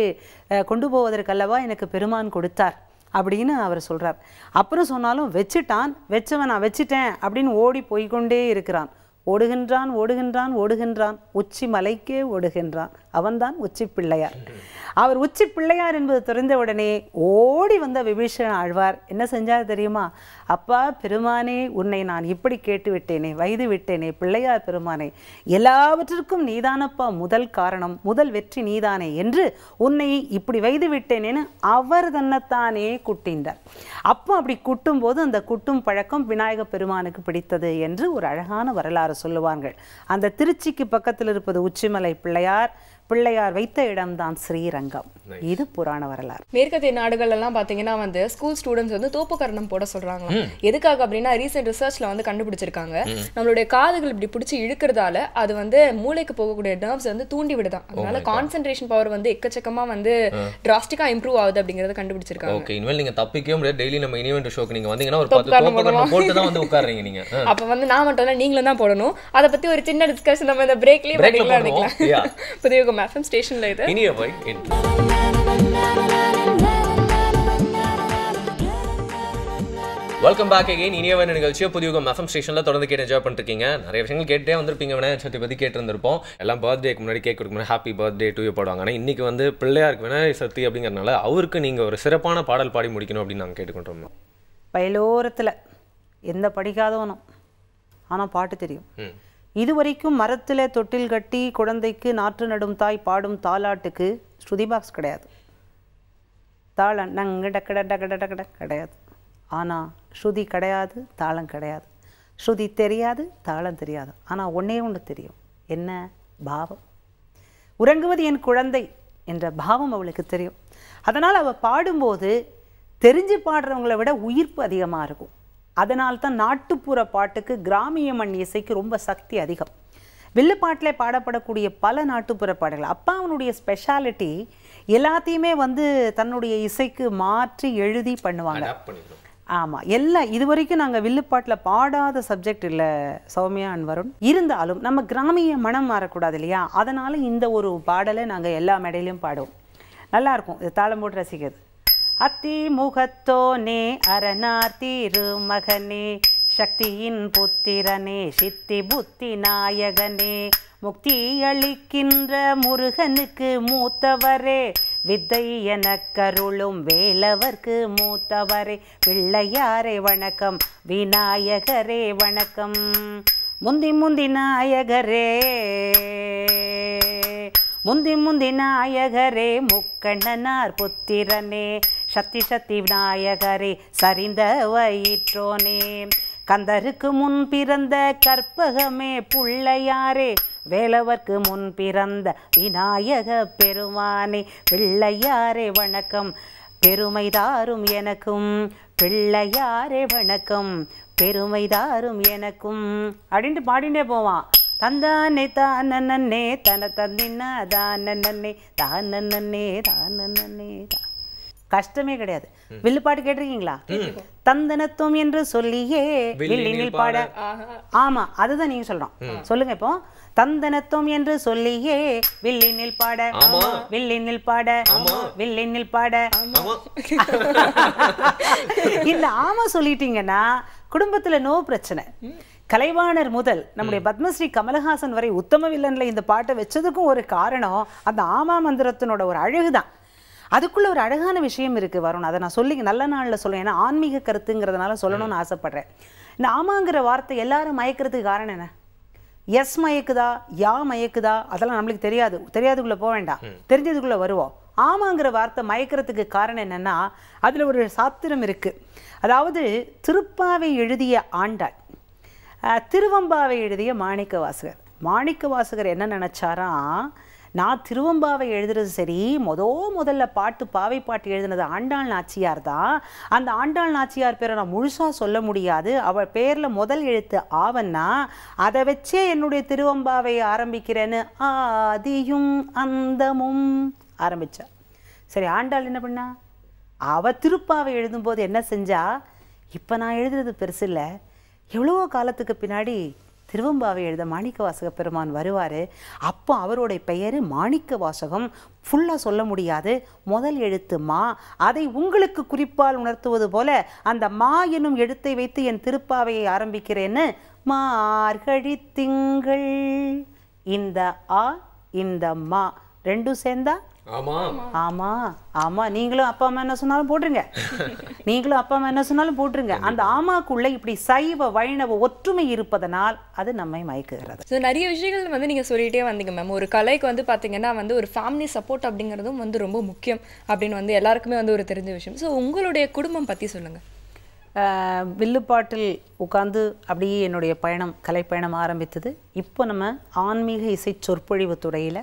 [SPEAKER 5] கொண்டு போவதற்கல்லவா எனக்கு பெருமான் கொடுத்தார் அப்படின்னு அவர் சொல்கிறார். அப்புறம் சொன்னாலும் வச்சுட்டான். வச்சவன் நான் வச்சுட்டேன் அப்படின்னு ஓடி போய்கொண்டே இருக்கிறான். ஓடுகின்றான் ஓடுகின்றான் ஓடுகின்றான், உச்சி மலைக்கே ஓடுகின்றான். அவன்தான் உச்சி பிள்ளையார். அவர் உச்சி பிள்ளையார் என்பது தெரிந்தவுடனே ஓடி வந்த விபீஷண ஆழ்வார் என்ன செஞ்சார் தெரியுமா? அப்பா பெருமானே, உன்னை நான் இப்படி கேட்டு விட்டேனே, வயது விட்டேனே, பிள்ளையார் பெருமானே, எல்லாவற்றிற்கும் நீதானப்பா முதல் காரணம், முதல் வெற்றி நீதானே என்று உன்னை இப்படி வயது விட்டேனேன்னு அவர் தன்னைத்தானே குட்டின்றார். அப்போ அப்படி குட்டும் போது அந்த குட்டும் பழக்கம் விநாயக பெருமானுக்கு பிடித்தது என்று ஒரு அழகான வரலாறு சொல்லுவார்கள். அந்த திருச்சிக்கு பக்கத்தில் இருப்பது உச்சிமலை பிள்ளையார். பிள்ளையார் வைத்த இடம்தான் ஸ்ரீரங்கம். இது புராண வரலாறு.
[SPEAKER 1] மேற்கத்திய நாடுகள் எல்லாம் பாத்தீங்கன்னா வந்து ஸ்கூல் ஸ்டூடெண்ட்ஸ் வந்து தோப்புக்கரணம் போட சொல்றாங்க. எதுக்காக அப்படின்னா ரீசெண்ட் ரிசர்ச்ல வந்து கண்டுபிடிச்சிருக்காங்க, நம்மளுடைய காதுகள் இப்படி பிடிச்சி இழுக்கிறதால அது வந்து மூளைக்கு போகக்கூடிய நர்வ்ஸ் வந்து தூண்டி விடுதான். அதனால கான்சென்ட்ரேஷன் பவர் வந்து எக்கச்சக்கமா வந்து டிராஸ்டிக்கா இம்ப்ரூவ் ஆகுது அப்படிங்கறத கண்டுபிடிச்சிருக்காங்க.
[SPEAKER 2] ஓகே, இனிமேல் நீங்க தப்பிக்கவே முடியாது. டெய்லி நம்ம இனிவென்ட் ஷோக்கு நீங்க வந்தீங்கன்னா ஒரு 10 தோப்புக்கரணம் போட்டு தான் வந்து உட்கார்றீங்க நீங்க.
[SPEAKER 1] அப்ப வந்து நான் மட்டும் இல்ல, நீங்களும் தான் போடணும். அத பத்தி ஒரு சின்ன டிஸ்கஷன் நம்ம இந்த பிரேக்லயே பண்ணிக்கலாம். புதிய FM ஸ்டேஷன்ல இது
[SPEAKER 2] இனியவை. Welcome back again. இனியவன் நிகழ்ச்சியை புதியுகம் FM ஸ்டேஷன்ல தொடர்ந்து கேட்டு என்ஜாய் பண்ணிருக்கீங்க. நிறைய விஷயங்கள் கேட்டே வந்திருப்பீங்க. விநாயகர் சதுர்த்தி பத்தி கேட்டு இருந்திருப்போம். எல்லாம் பர்த்டேக்கு முன்னாடி கேக் கொடுக்க முன்னாடி ஹாப்பி பர்த்டே டு யூ போடுவாங்க. ஆனால் இன்னைக்கு வந்து பிள்ளையாருக்கு விநாயகர் சதுர்த்தி அப்படிங்கிறதுனால அவருக்கு நீங்க ஒரு சிறப்பான பாடல் பாடி முடிக்கணும் அப்படின்னு நாங்கள் கேட்டுக்கொண்டிருந்தோம்.
[SPEAKER 5] பயிலோரத்தில் எந்த படிக்காதவனும் ஆனால் பாட்டு தெரியும். இதுவரைக்கும் மரத்தில் தொட்டில் கட்டி குழந்தைக்கு நாற்று நடும் தாய் பாடும் தாலாட்டுக்கு ஸ்ருதி பாக்ஸ் கிடையாது, தாளம் நங்க டக்கட டக்கட டக்கட கிடையாது. ஆனால் ஸ்ருதி கிடையாது, தாளம் கிடையாது. ஸ்ருதி தெரியாது, தாளம் தெரியாது. ஆனால் ஒன்றே ஒன்று தெரியும், என்ன? பாவம். உறங்குவது என் குழந்தை என்ற பாவம் அவளுக்கு தெரியும். அதனால் அவள் பாடும்போது தெரிஞ்சு பாடுறவங்களை விட உயிர்ப்பு அதிகமாக இருக்கும். அதனால்தான் நாட்டுப்புற பாட்டுக்கு கிராமிய மண் இசைக்கு ரொம்ப சக்தி அதிகம். வில்லுப்பாட்டில் பாடப்படக்கூடிய பல நாட்டுப்புற பாடல்கள் அப்பாவனுடைய ஸ்பெஷாலிட்டி எல்லாத்தையுமே தன்னுடைய இசைக்கு மாற்றி எழுதி பண்ணுவாங்க. ஆமாம், எல்லாம் இது வரைக்கும் நாங்கள் வில்லுப்பாட்டில் பாடாத சப்ஜெக்ட் இல்லை சௌமியா அண்ட் வருண். இருந்தாலும் நம்ம கிராமிய மனம் மாறக்கூடாது இல்லையா? அதனால் இந்த ஒரு பாடலை நாங்கள் எல்லா மேடையிலையும் பாடுவோம். நல்லாயிருக்கும், இது தாளம் போட்டு ரசிக்கிறது. அத்தி முகத்தோனே அரணார் திருமகனே சக்தியின் புத்திரனே சித்தி புத்தி நாயகனே முக்தி அளிக்கின்ற முருகனுக்கு மூத்தவரே வித்தை எனக்கருளும் வேலவர்க்கு மூத்தவரே பிள்ளையாரே வணக்கம் விநாயகரே வணக்கம் முந்தி முந்தி நாயகரே முந்தி முந்தி நாயகரே முக்கண்ணனார் புத்திரனே சக்தி சக்தி விநாயகரே சரிந்த வயிற்றோனே கந்தருக்கு முன் பிறந்த கற்பகமே பிள்ளையாரே வேலவர்க்கு முன் பிறந்த விநாயக பெருமானே பிள்ளையாரே வணக்கம் பெருமைதாரும் எனக்கும் பிள்ளையாரே வணக்கம் பெருமைதாரும் எனக்கும் அப்படின்ட்டு பாடிண்டே போவான். தந்தானே தானே தன தந்தின்னா தானே தானே தானே கஷ்டமே கிடையாது. வில்லுப்பாட்டு கேட்டிருக்கீங்களா? தந்தனத்துவம் என்று சொல்லியே வில்லினில் பாட. ஆமா, அதுதான் நீங்க சொல்றோம். சொல்லுங்க இப்போ. தந்தனத்துவம் என்று சொல்லியே வில்லினில் பாட வில்லினில் பாட வில்லினில் பாட. இந்த ஆமா சொல்லிட்டீங்கன்னா குடும்பத்துல நோ பிரச்சனை. கலைவாணர் முதல் நம்முடைய பத்மஸ்ரீ கமலஹாசன் வரை உத்தம வில்லன்ல இந்த பாட்டை வச்சதுக்கும் ஒரு காரணம் அந்த ஆமா மந்திரத்தினோட ஒரு அழகுதான். அதுக்குள்ள ஒரு அழகான விஷயம் இருக்கு வருண். அதை நான் சொல்லி நல்ல நாளில் சொல்லுவேன். ஏன்னா ஆன்மீக கருத்துங்கிறதுனால சொல்லணும்னு ஆசைப்படுறேன். இந்த ஆமாங்கிற வார்த்தை எல்லாரும் மயக்கிறதுக்கு காரணம் என்ன? எஸ் மயக்குதா, யா மயக்குதா, அதெல்லாம் நம்மளுக்கு தெரியாது. தெரியாதுக்குள்ள போக வேண்டாம், தெரிஞ்சதுக்குள்ள வருவோம். ஆமாங்கிற வார்த்தை மயக்கிறதுக்கு காரணம் என்னன்னா அதுல ஒரு சாத்திரம் இருக்கு. அதாவது திருப்பாவை எழுதிய ஆண்டாள், திருவம்பாவை எழுதிய மாணிக்க வாசகர். மாணிக்க வாசகர் என்ன நினைச்சாரா, நான் திருவம்பாவை எழுதுறது சரி, முதல்ல பாட்டு பாவை பாட்டு எழுதுனது ஆண்டாள் நாச்சியார் தான். அந்த ஆண்டாள் நாச்சியார் பேரை நான் முழுசாக சொல்ல முடியாது, அவள் பேரில் முதல் எழுத்து ஆவன்னா அதை வச்சே என்னுடைய திருவம்பாவை ஆரம்பிக்கிறேன்னு ஆதியும் அந்தமும் ஆரம்பித்தா. சரி, ஆண்டாள் என்ன பண்ணா, அவள் திருப்பாவை எழுதும்போது என்ன செஞ்சா, இப்போ நான் எழுதுறது பெருசு இல்லை, எவ்வளவோ காலத்துக்கு பின்னாடி திருவம்பாவை எழுத மாணிக்க வாசக பெருமான் வருவார், அப்போ அவருடைய பெயர் மாணிக்க வாசகம். ஃபுல்லாக சொல்ல முடியாது, முதல் எழுத்து மா. அதை உங்களுக்கு குறிப்பால் உணர்த்துவது போல அந்த மா என்னும் எழுத்தை வைத்து என் திருப்பாவையை ஆரம்பிக்கிறேன்னு, மார்கழி திங்கள் இந்த ஆ இந்த மா ரெண்டும் சேர்ந்தா ஆமா ஆமா ஆமா. நீங்களும் அப்பா அம்மா என்ன சொன்னாலும் போட்டுருங்க, நீங்களும் அப்பா அம்மா என்ன சொன்னாலும் போட்டுருங்க. அந்த ஆமாக்குள்ள இப்படி சைவ வைணவ ஒற்றுமை இருப்பதனால் அது நம்மை மயக்குகிறது.
[SPEAKER 1] ஸோ நிறைய விஷயங்கள் நீங்க சொல்லிட்டே வந்தீங்க மேம். ஒரு கலைக்கு பாத்தீங்கன்னா ஒரு ஃபேமிலி சப்போர்ட் அப்படிங்கிறதும் ரொம்ப முக்கியம் அப்படின்னு எல்லாருக்குமே ஒரு தெரிஞ்ச விஷயம். ஸோ உங்களுடைய குடும்பம் பத்தி சொல்லுங்க.
[SPEAKER 5] வில்லுப்பாட்டில் உட்கார்ந்து அப்படியே என்னுடைய பயணம், கலைப்பயணம் ஆரம்பித்தது. இப்போ நம்ம ஆன்மீக இசை சொற்பொழிவு துறையில்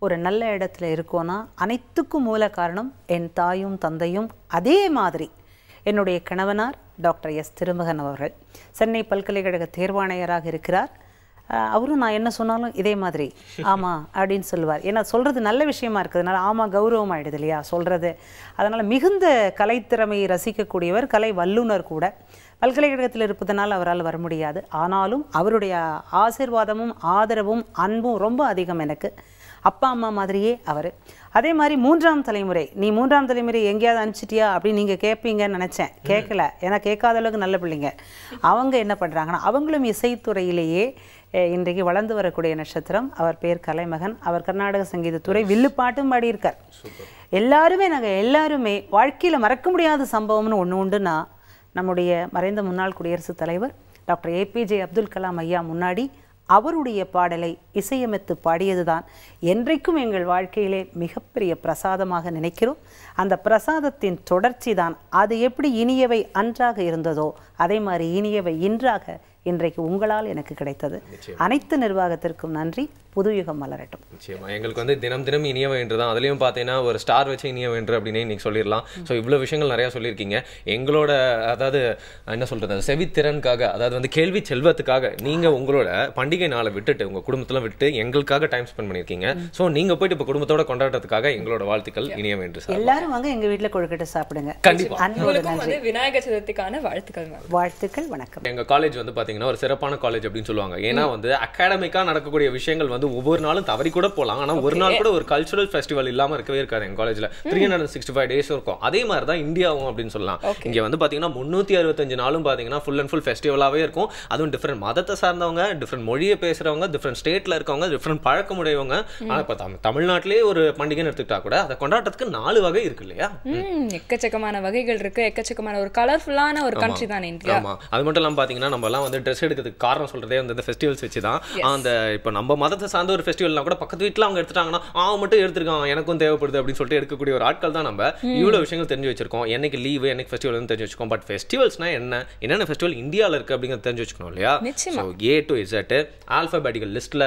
[SPEAKER 5] ஒரு நல்ல இடத்துல இருக்கோன்னா அனைத்துக்கும் மூல காரணம் என் தாயும் தந்தையும். அதே மாதிரி என்னுடைய கணவனார் டாக்டர் எஸ் திருமகன் அவர்கள் சென்னை பல்கலைக்கழக தேர்வாணையராக இருக்கிறார். அவரும் நான் என்ன சொன்னாலும் இதே மாதிரி ஆமாம் அப்படின்னு சொல்லுவார். ஏன்னா சொல்கிறது நல்ல விஷயமா இருக்கிறதுனால ஆமாம் கௌரவம் ஆகிடுது இல்லையா சொல்கிறது. அதனால் மிகுந்த கலைத்திறமையை ரசிக்கக்கூடியவர், கலை வல்லுனர் கூட. பல்கலைக்கழகத்தில் இருப்பதனால் அவரால் வர முடியாது. ஆனாலும் அவருடைய ஆசீர்வாதமும் ஆதரவும் அன்பும் ரொம்ப அதிகம் எனக்கு. அப்பா அம்மா மாதிரியே அவர். அதே மாதிரி 3ஆம் தலைமுறை, நீ 3ஆம் தலைமுறை எங்கேயாவது அனுப்பிச்சிட்டியா அப்படின்னு நீங்கள் கேட்பீங்கன்னு நினச்சேன். கேட்கல, ஏன்னா கேட்காத அளவுக்கு நல்ல பிள்ளைங்க. அவங்க என்ன பண்ணுறாங்கன்னா அவங்களும் இசைத்துறையிலேயே இன்றைக்கு வளர்ந்து வரக்கூடிய நட்சத்திரம். அவர் பேர் கலைமகன். அவர் கர்நாடக சங்கீதத்துறை வில்லுப்பாட்டும் பாடியிருக்கார். எல்லாருமே நாங்கள் எல்லாருமே வாழ்க்கையில் மறக்க முடியாத சம்பவம்னு ஒன்று உண்டுன்னா, நம்முடைய மறைந்த முன்னாள் குடியரசுத் தலைவர் டாக்டர் APJ அப்துல் கலாம் ஐயா முன்னாடி அவருடைய பாடலை இசையமைத்து பாடியதுதான் என்றைக்கும் எங்கள் வாழ்க்கையிலே மிகப்பெரிய பிரசாதமாக நினைக்கிறோம். அந்த பிரசாதத்தின் தொடர்ச்சி தான். அது எப்படி இனியவை அன்றாக இருந்ததோ அதே மாதிரி இனியவை இன்றாக இன்றைக்கு உங்களால் எனக்கு கிடைத்தது. அனைத்து நிர்வாகத்திற்கும் நன்றி. புதுயுகம் மலரட்டும்.
[SPEAKER 2] நிச்சயமா எங்களுக்கு வந்து தினம் தினம் இனியவை என்று தான். அதுலேயும் பார்த்தீங்கன்னா ஒரு ஸ்டார் வச்சு இனியவை என்று அப்படின்னு இன்னைக்கு சொல்லிடலாம். ஸோ இவ்வளோ விஷயங்கள் நிறையா சொல்லியிருக்கீங்க. எங்களோட அதாவது என்ன சொல்கிறது, செவித்திறனுக்காக, அதாவது வந்து கேள்வி செல்வத்துக்காக நீங்கள் உங்களோட பண்டிகை நாளை விட்டுட்டு உங்கள் குடும்பத்தில் விட்டு எங்களுக்காக டைம் ஸ்பெண்ட் பண்ணியிருக்கீங்க. ஸோ நீங்கள் போயிட்டு இப்போ குடும்பத்தோட கொண்டாடுறதுக்காக எங்களோட வாழ்த்துக்கள். இனியவை என்று
[SPEAKER 5] எல்லாரும் வாங்க எங்கள் வீட்டில் கொழுக்கட்டை சாப்பிடுங்க.
[SPEAKER 2] கண்டிப்பாக.
[SPEAKER 1] விநாயகர் சதுர்த்திக்கான வாழ்த்துக்கள்.
[SPEAKER 5] வாழ்த்துக்கள். வணக்கம்.
[SPEAKER 2] எங்கள் காலேஜ் வந்து பார்த்தீங்கன்னா ஒரு சிறப்பான காலேஜ் அப்படின்னு சொல்லுவாங்க. ஏன்னா வந்து அகாடமிக்காக நடக்கக்கூடிய விஷயங்கள் வந்து ஒவ்வொரு நாளும் தவறி கூட போகலாம். ஆனால் ஒரு நாள் கூட ஒரு கல்ச்சுரல் ஃபெஸ்டிவல் இல்லாமல் இருக்கவே இருக்காது. எங்கள் காலேஜில் 365 days இருக்கும். அதே மாதிரி தான் இந்தியாவும் அப்படின்னு சொல்லலாம். இங்கே வந்து பார்த்தீங்கன்னா 365 நாளும் பார்த்தீங்கன்னா ஃபுல் அண்ட் ஃபுல் ஃபெஸ்டிவலாகவே இருக்கும். அதுவும் டிஃப்ரெண்ட் மதத்தை சார்ந்தவங்க, டிஃப்ரெண்ட் மொழியை பேசுகிறவங்க, டிஃப்ரெண்ட் ஸ்டேட்டில் இருக்கவங்க, டிஃப்ரெண்ட் பழக்கமுடையவங்க. ஆனால் இப்போ தமிழ்நாட்டிலேயே ஒரு பண்டிகைன்னு எடுத்துக்கிட்டா கூட அதை கொண்டாடுறதுக்கு 4 வகை இருக்கு இல்லையா?
[SPEAKER 1] எக்கச்சக்கமான வகைகள் இருக்கு. எக்கச்சக்கமான ஒரு கலர்ஃபுல்லான ஒரு கண்ட்ரி தான் இந்தியா.
[SPEAKER 2] ஆமா. அது மட்டும் இல்லாமல் பார்த்தீங்கன்னா நம்ம எல்லாம் வந்து ட்ரெஸ் எடுக்கிறதுக்கு காரணம் சொல்றதே வந்து இந்த ஃபெஸ்டிவல்ஸ் வச்சு தான். அந்த இப்போ நம்ம மதத்தை சார்ந்த ஒரு ஃபெஸ்டிவல்னா கூட பக்கத்து வீட்டில் அவங்க எடுத்துட்டாங்கன்னா மட்டும் எடுத்துருக்காங்க, எனக்கும் தேவைப்படுது அப்படின்னு சொல்லிட்டு எடுக்கக்கூடிய ஒரு ஆட்கள் தான் நம்ம. இவ்வளோ விஷயங்கள் தெரிஞ்சு வச்சிருக்கோம். என்னைக்கு லீவு, என்னைக்கு ஃபெஸ்டிவல் தெரிஞ்சு வச்சுக்கோம். பட் ஃபெஸ்டிவல்ஸ்னா என்னென்ன ஃபெஸ்டிவல் இந்தியாவில் இருக்கு அப்படிங்கிறது தெரிஞ்சு வச்சுக்கணும் இல்லையா? So A to Z alphabetical லிஸ்ட்ல,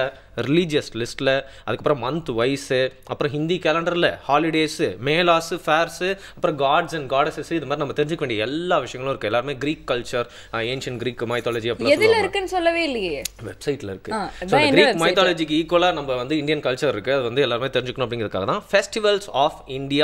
[SPEAKER 2] ரிலீஜியஸ் லிஸ்ட்ல, அதுக்கப்புறம் மந்த் வைஸு, அப்புறம் ஹிந்தி கேலண்டர்ல ஹாலிடேஸு, மேலாஸு, ஃபேர்ஸு, அப்புறம் காட்ஸ் அண்ட் காடஸஸ், இது மாதிரி நம்ம தெரிஞ்சுக்க வேண்டிய எல்லா விஷயங்களும் இருக்கு. எல்லாருமே Greek culture, ancient Greek mythology
[SPEAKER 1] எதுல இருக்குன்னு சொல்லவே இல்லையே.
[SPEAKER 2] வெப்சைட்ல இருக்கு. கிரீக் மைத்தாலஜிக்கு ஈக்குவலா நம்ம வந்து இந்தியன் கல்ச்சர் இருக்கு. அது வந்து எல்லாருமே தெரிஞ்சுக்கணும் அப்படிங்கிறதுக்காக தான் festivals.of.india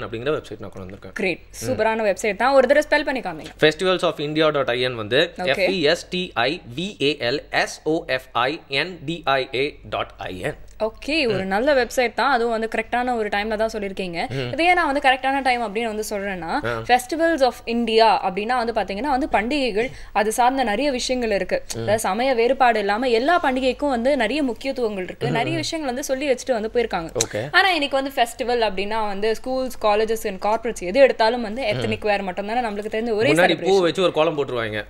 [SPEAKER 2] அப்படிங்கிற வெப்சைட் நான் கொண்டு வந்திருக்கேன்.
[SPEAKER 1] கிரேட், சூப்பரான வெப்சைட் தான். ஒரு தடவை ஸ்பெல் பண்ணி காமிங்க.
[SPEAKER 2] festivals.of.india.in வந்து festivals.ofIndia.in.
[SPEAKER 1] ஓகே, ஒரு நல்ல வெப்சைட் தான். அதுவும் வந்து கரெக்டான ஒரு டைம்ல தான் சொல்லியிருக்கீங்க. இதையே நான் வந்து கரெக்டான டைம் அப்படின்னு வந்து சொல்றேன்னா, ஃபெஸ்டிவல்ஸ் ஆஃப் இந்தியா அப்படின்னா வந்து பாத்தீங்கன்னா வந்து பண்டிகைகள் அது சார்ந்த நிறைய விஷயங்கள் இருக்கு. அதாவது சமய வேறுபாடு இல்லாம எல்லா பண்டிகைக்கும் வந்து நிறைய முக்கியத்துவங்கள் இருக்கு. நிறைய விஷயங்கள் வந்து சொல்லி வச்சுட்டு வந்து போயிருக்காங்க. ஆனா இன்னைக்கு வந்து ஃபெஸ்டிவல் அப்படின்னா வந்து ஸ்கூல்ஸ், காலேஜஸ் அண்ட் கார்பரேட்ஸ் எது எடுத்தாலும் வந்து எத்தனிக் வேர் மட்டும் தானே நம்மளுக்கு தெரிஞ்ச ஒரே
[SPEAKER 2] பூ வச்சு ஒரு கோலம் போட்டுருவாங்க.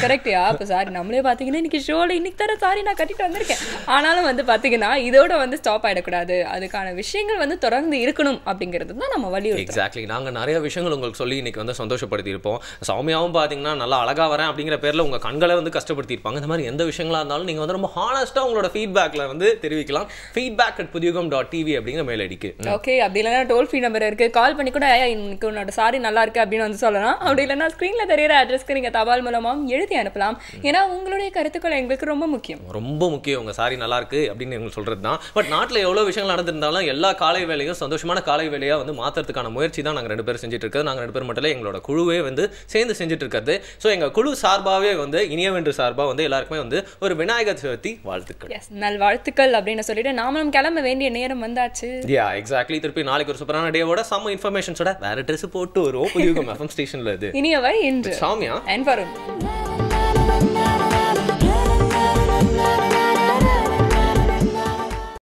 [SPEAKER 1] கரெக்ட்யா. அப்ப சாரி, நம்மளே பாத்தீங்கன்னா இன்னைக்கு ஷோல இன்னைக்கு தர சாரி நான் கட்டிட்டு வந்திருக்கேன். ஆனாலும் வந்து பாத்தீங்கன்னா இதோட வந்து ஸ்டாப் ஆயிடக்கூடாது. அதுக்கான விஷயங்கள் வந்து தொடர்ந்து இருக்கணும் அப்படிங்கிறது தான் நம்ம வலியுறுத்துறோம்.
[SPEAKER 2] எக்ஸாக்ட்லி. நாங்க நிறைய விஷயங்கள் உங்களுக்கு சொல்லி இன்னைக்கு வந்து சந்தோஷப்படுத்தி இருப்போம். சௌமியாவும் பாத்தீங்கன்னா நல்லா அழகா வரேன் அப்படிங்கிற பேர்ல உங்க கண்களை வந்து கஷ்டப்படுத்தி இருப்பாங்க. இந்த மாதிரி எந்த விஷயங்களா இருந்தாலும் நீங்க வந்து ரொம்ப ஹானஸ்டா உங்களோட ஃபீட்பேக்ல வந்து தெரிவிக்கலாம். feedback@pudiyugam.tv அப்படிங்கிற மெயில் ஐடிக்கு.
[SPEAKER 1] ஓகே, அப்படி இல்லைன்னா டோல் ஃப்ரீ நம்பர் இருக்கு, கால் பண்ணி கூட இன்னைக்கு உன்னோட சாரி நல்லா இருக்கு அப்படின்னு வந்து சொல்லலாம். அப்படி இல்லைன்னா ஸ்கிரீன்ல தெரியற அட்ரஸ்க்கு நீங்க தபால் மூலமாகவும் எழுதி அனுப்பலாம். ஏன்னா உங்களுடைய கருத்துக்கள் எங்களுக்கு ரொம்ப முக்கியம்.
[SPEAKER 2] ரொம்ப முக்கியம். உங்க சாரி நல்லா இருக்கு அப்படின்னு எங்களுக்கு சொல்றது தான். பட் நாட்டில் எவ்வளோ விஷயங்கள் நடந்திருந்தாலும் எல்லா காலை வேலையும் சந்தோஷமான காலை வேலையாக வந்து மாற்றுறதுக்கான முயற்சி தான் நாங்கள் 2 பேரும் செஞ்சுட்டு இருக்கிறது. நாங்கள் 2 பேர் மட்டும் இல்லை, எங்களோட குழுவே வந்து சேர்ந்து செஞ்சுட்டு இருக்கிறது. ஸோ எங்கள் குழு சார்பாகவே வந்து இனியவென்று சார்பாக வந்து எல்லாருக்குமே வந்து ஒரு விநாயகர் சதுர்த்தி வாழ்த்துக்கள்.
[SPEAKER 1] நல் வாழ்த்துக்கள் அப்படின்னு சொல்லிட்டு நாமளும் கிளம்ப வேண்டிய நேரம் வந்தாச்சு.
[SPEAKER 2] எக்ஸாக்ட்லி. திருப்பி நாளைக்கு ஒரு சூப்பரான டேவோட சம்ம இன்ஃபர்மேஷன்ஸோட வேற ட்ரெஸ் போட்டு வருவோம் புதியுகம் FM ஸ்டேஷன்ல. இது
[SPEAKER 1] இனியவை இன்று
[SPEAKER 2] சாமியா
[SPEAKER 1] அண்ட் வருண்.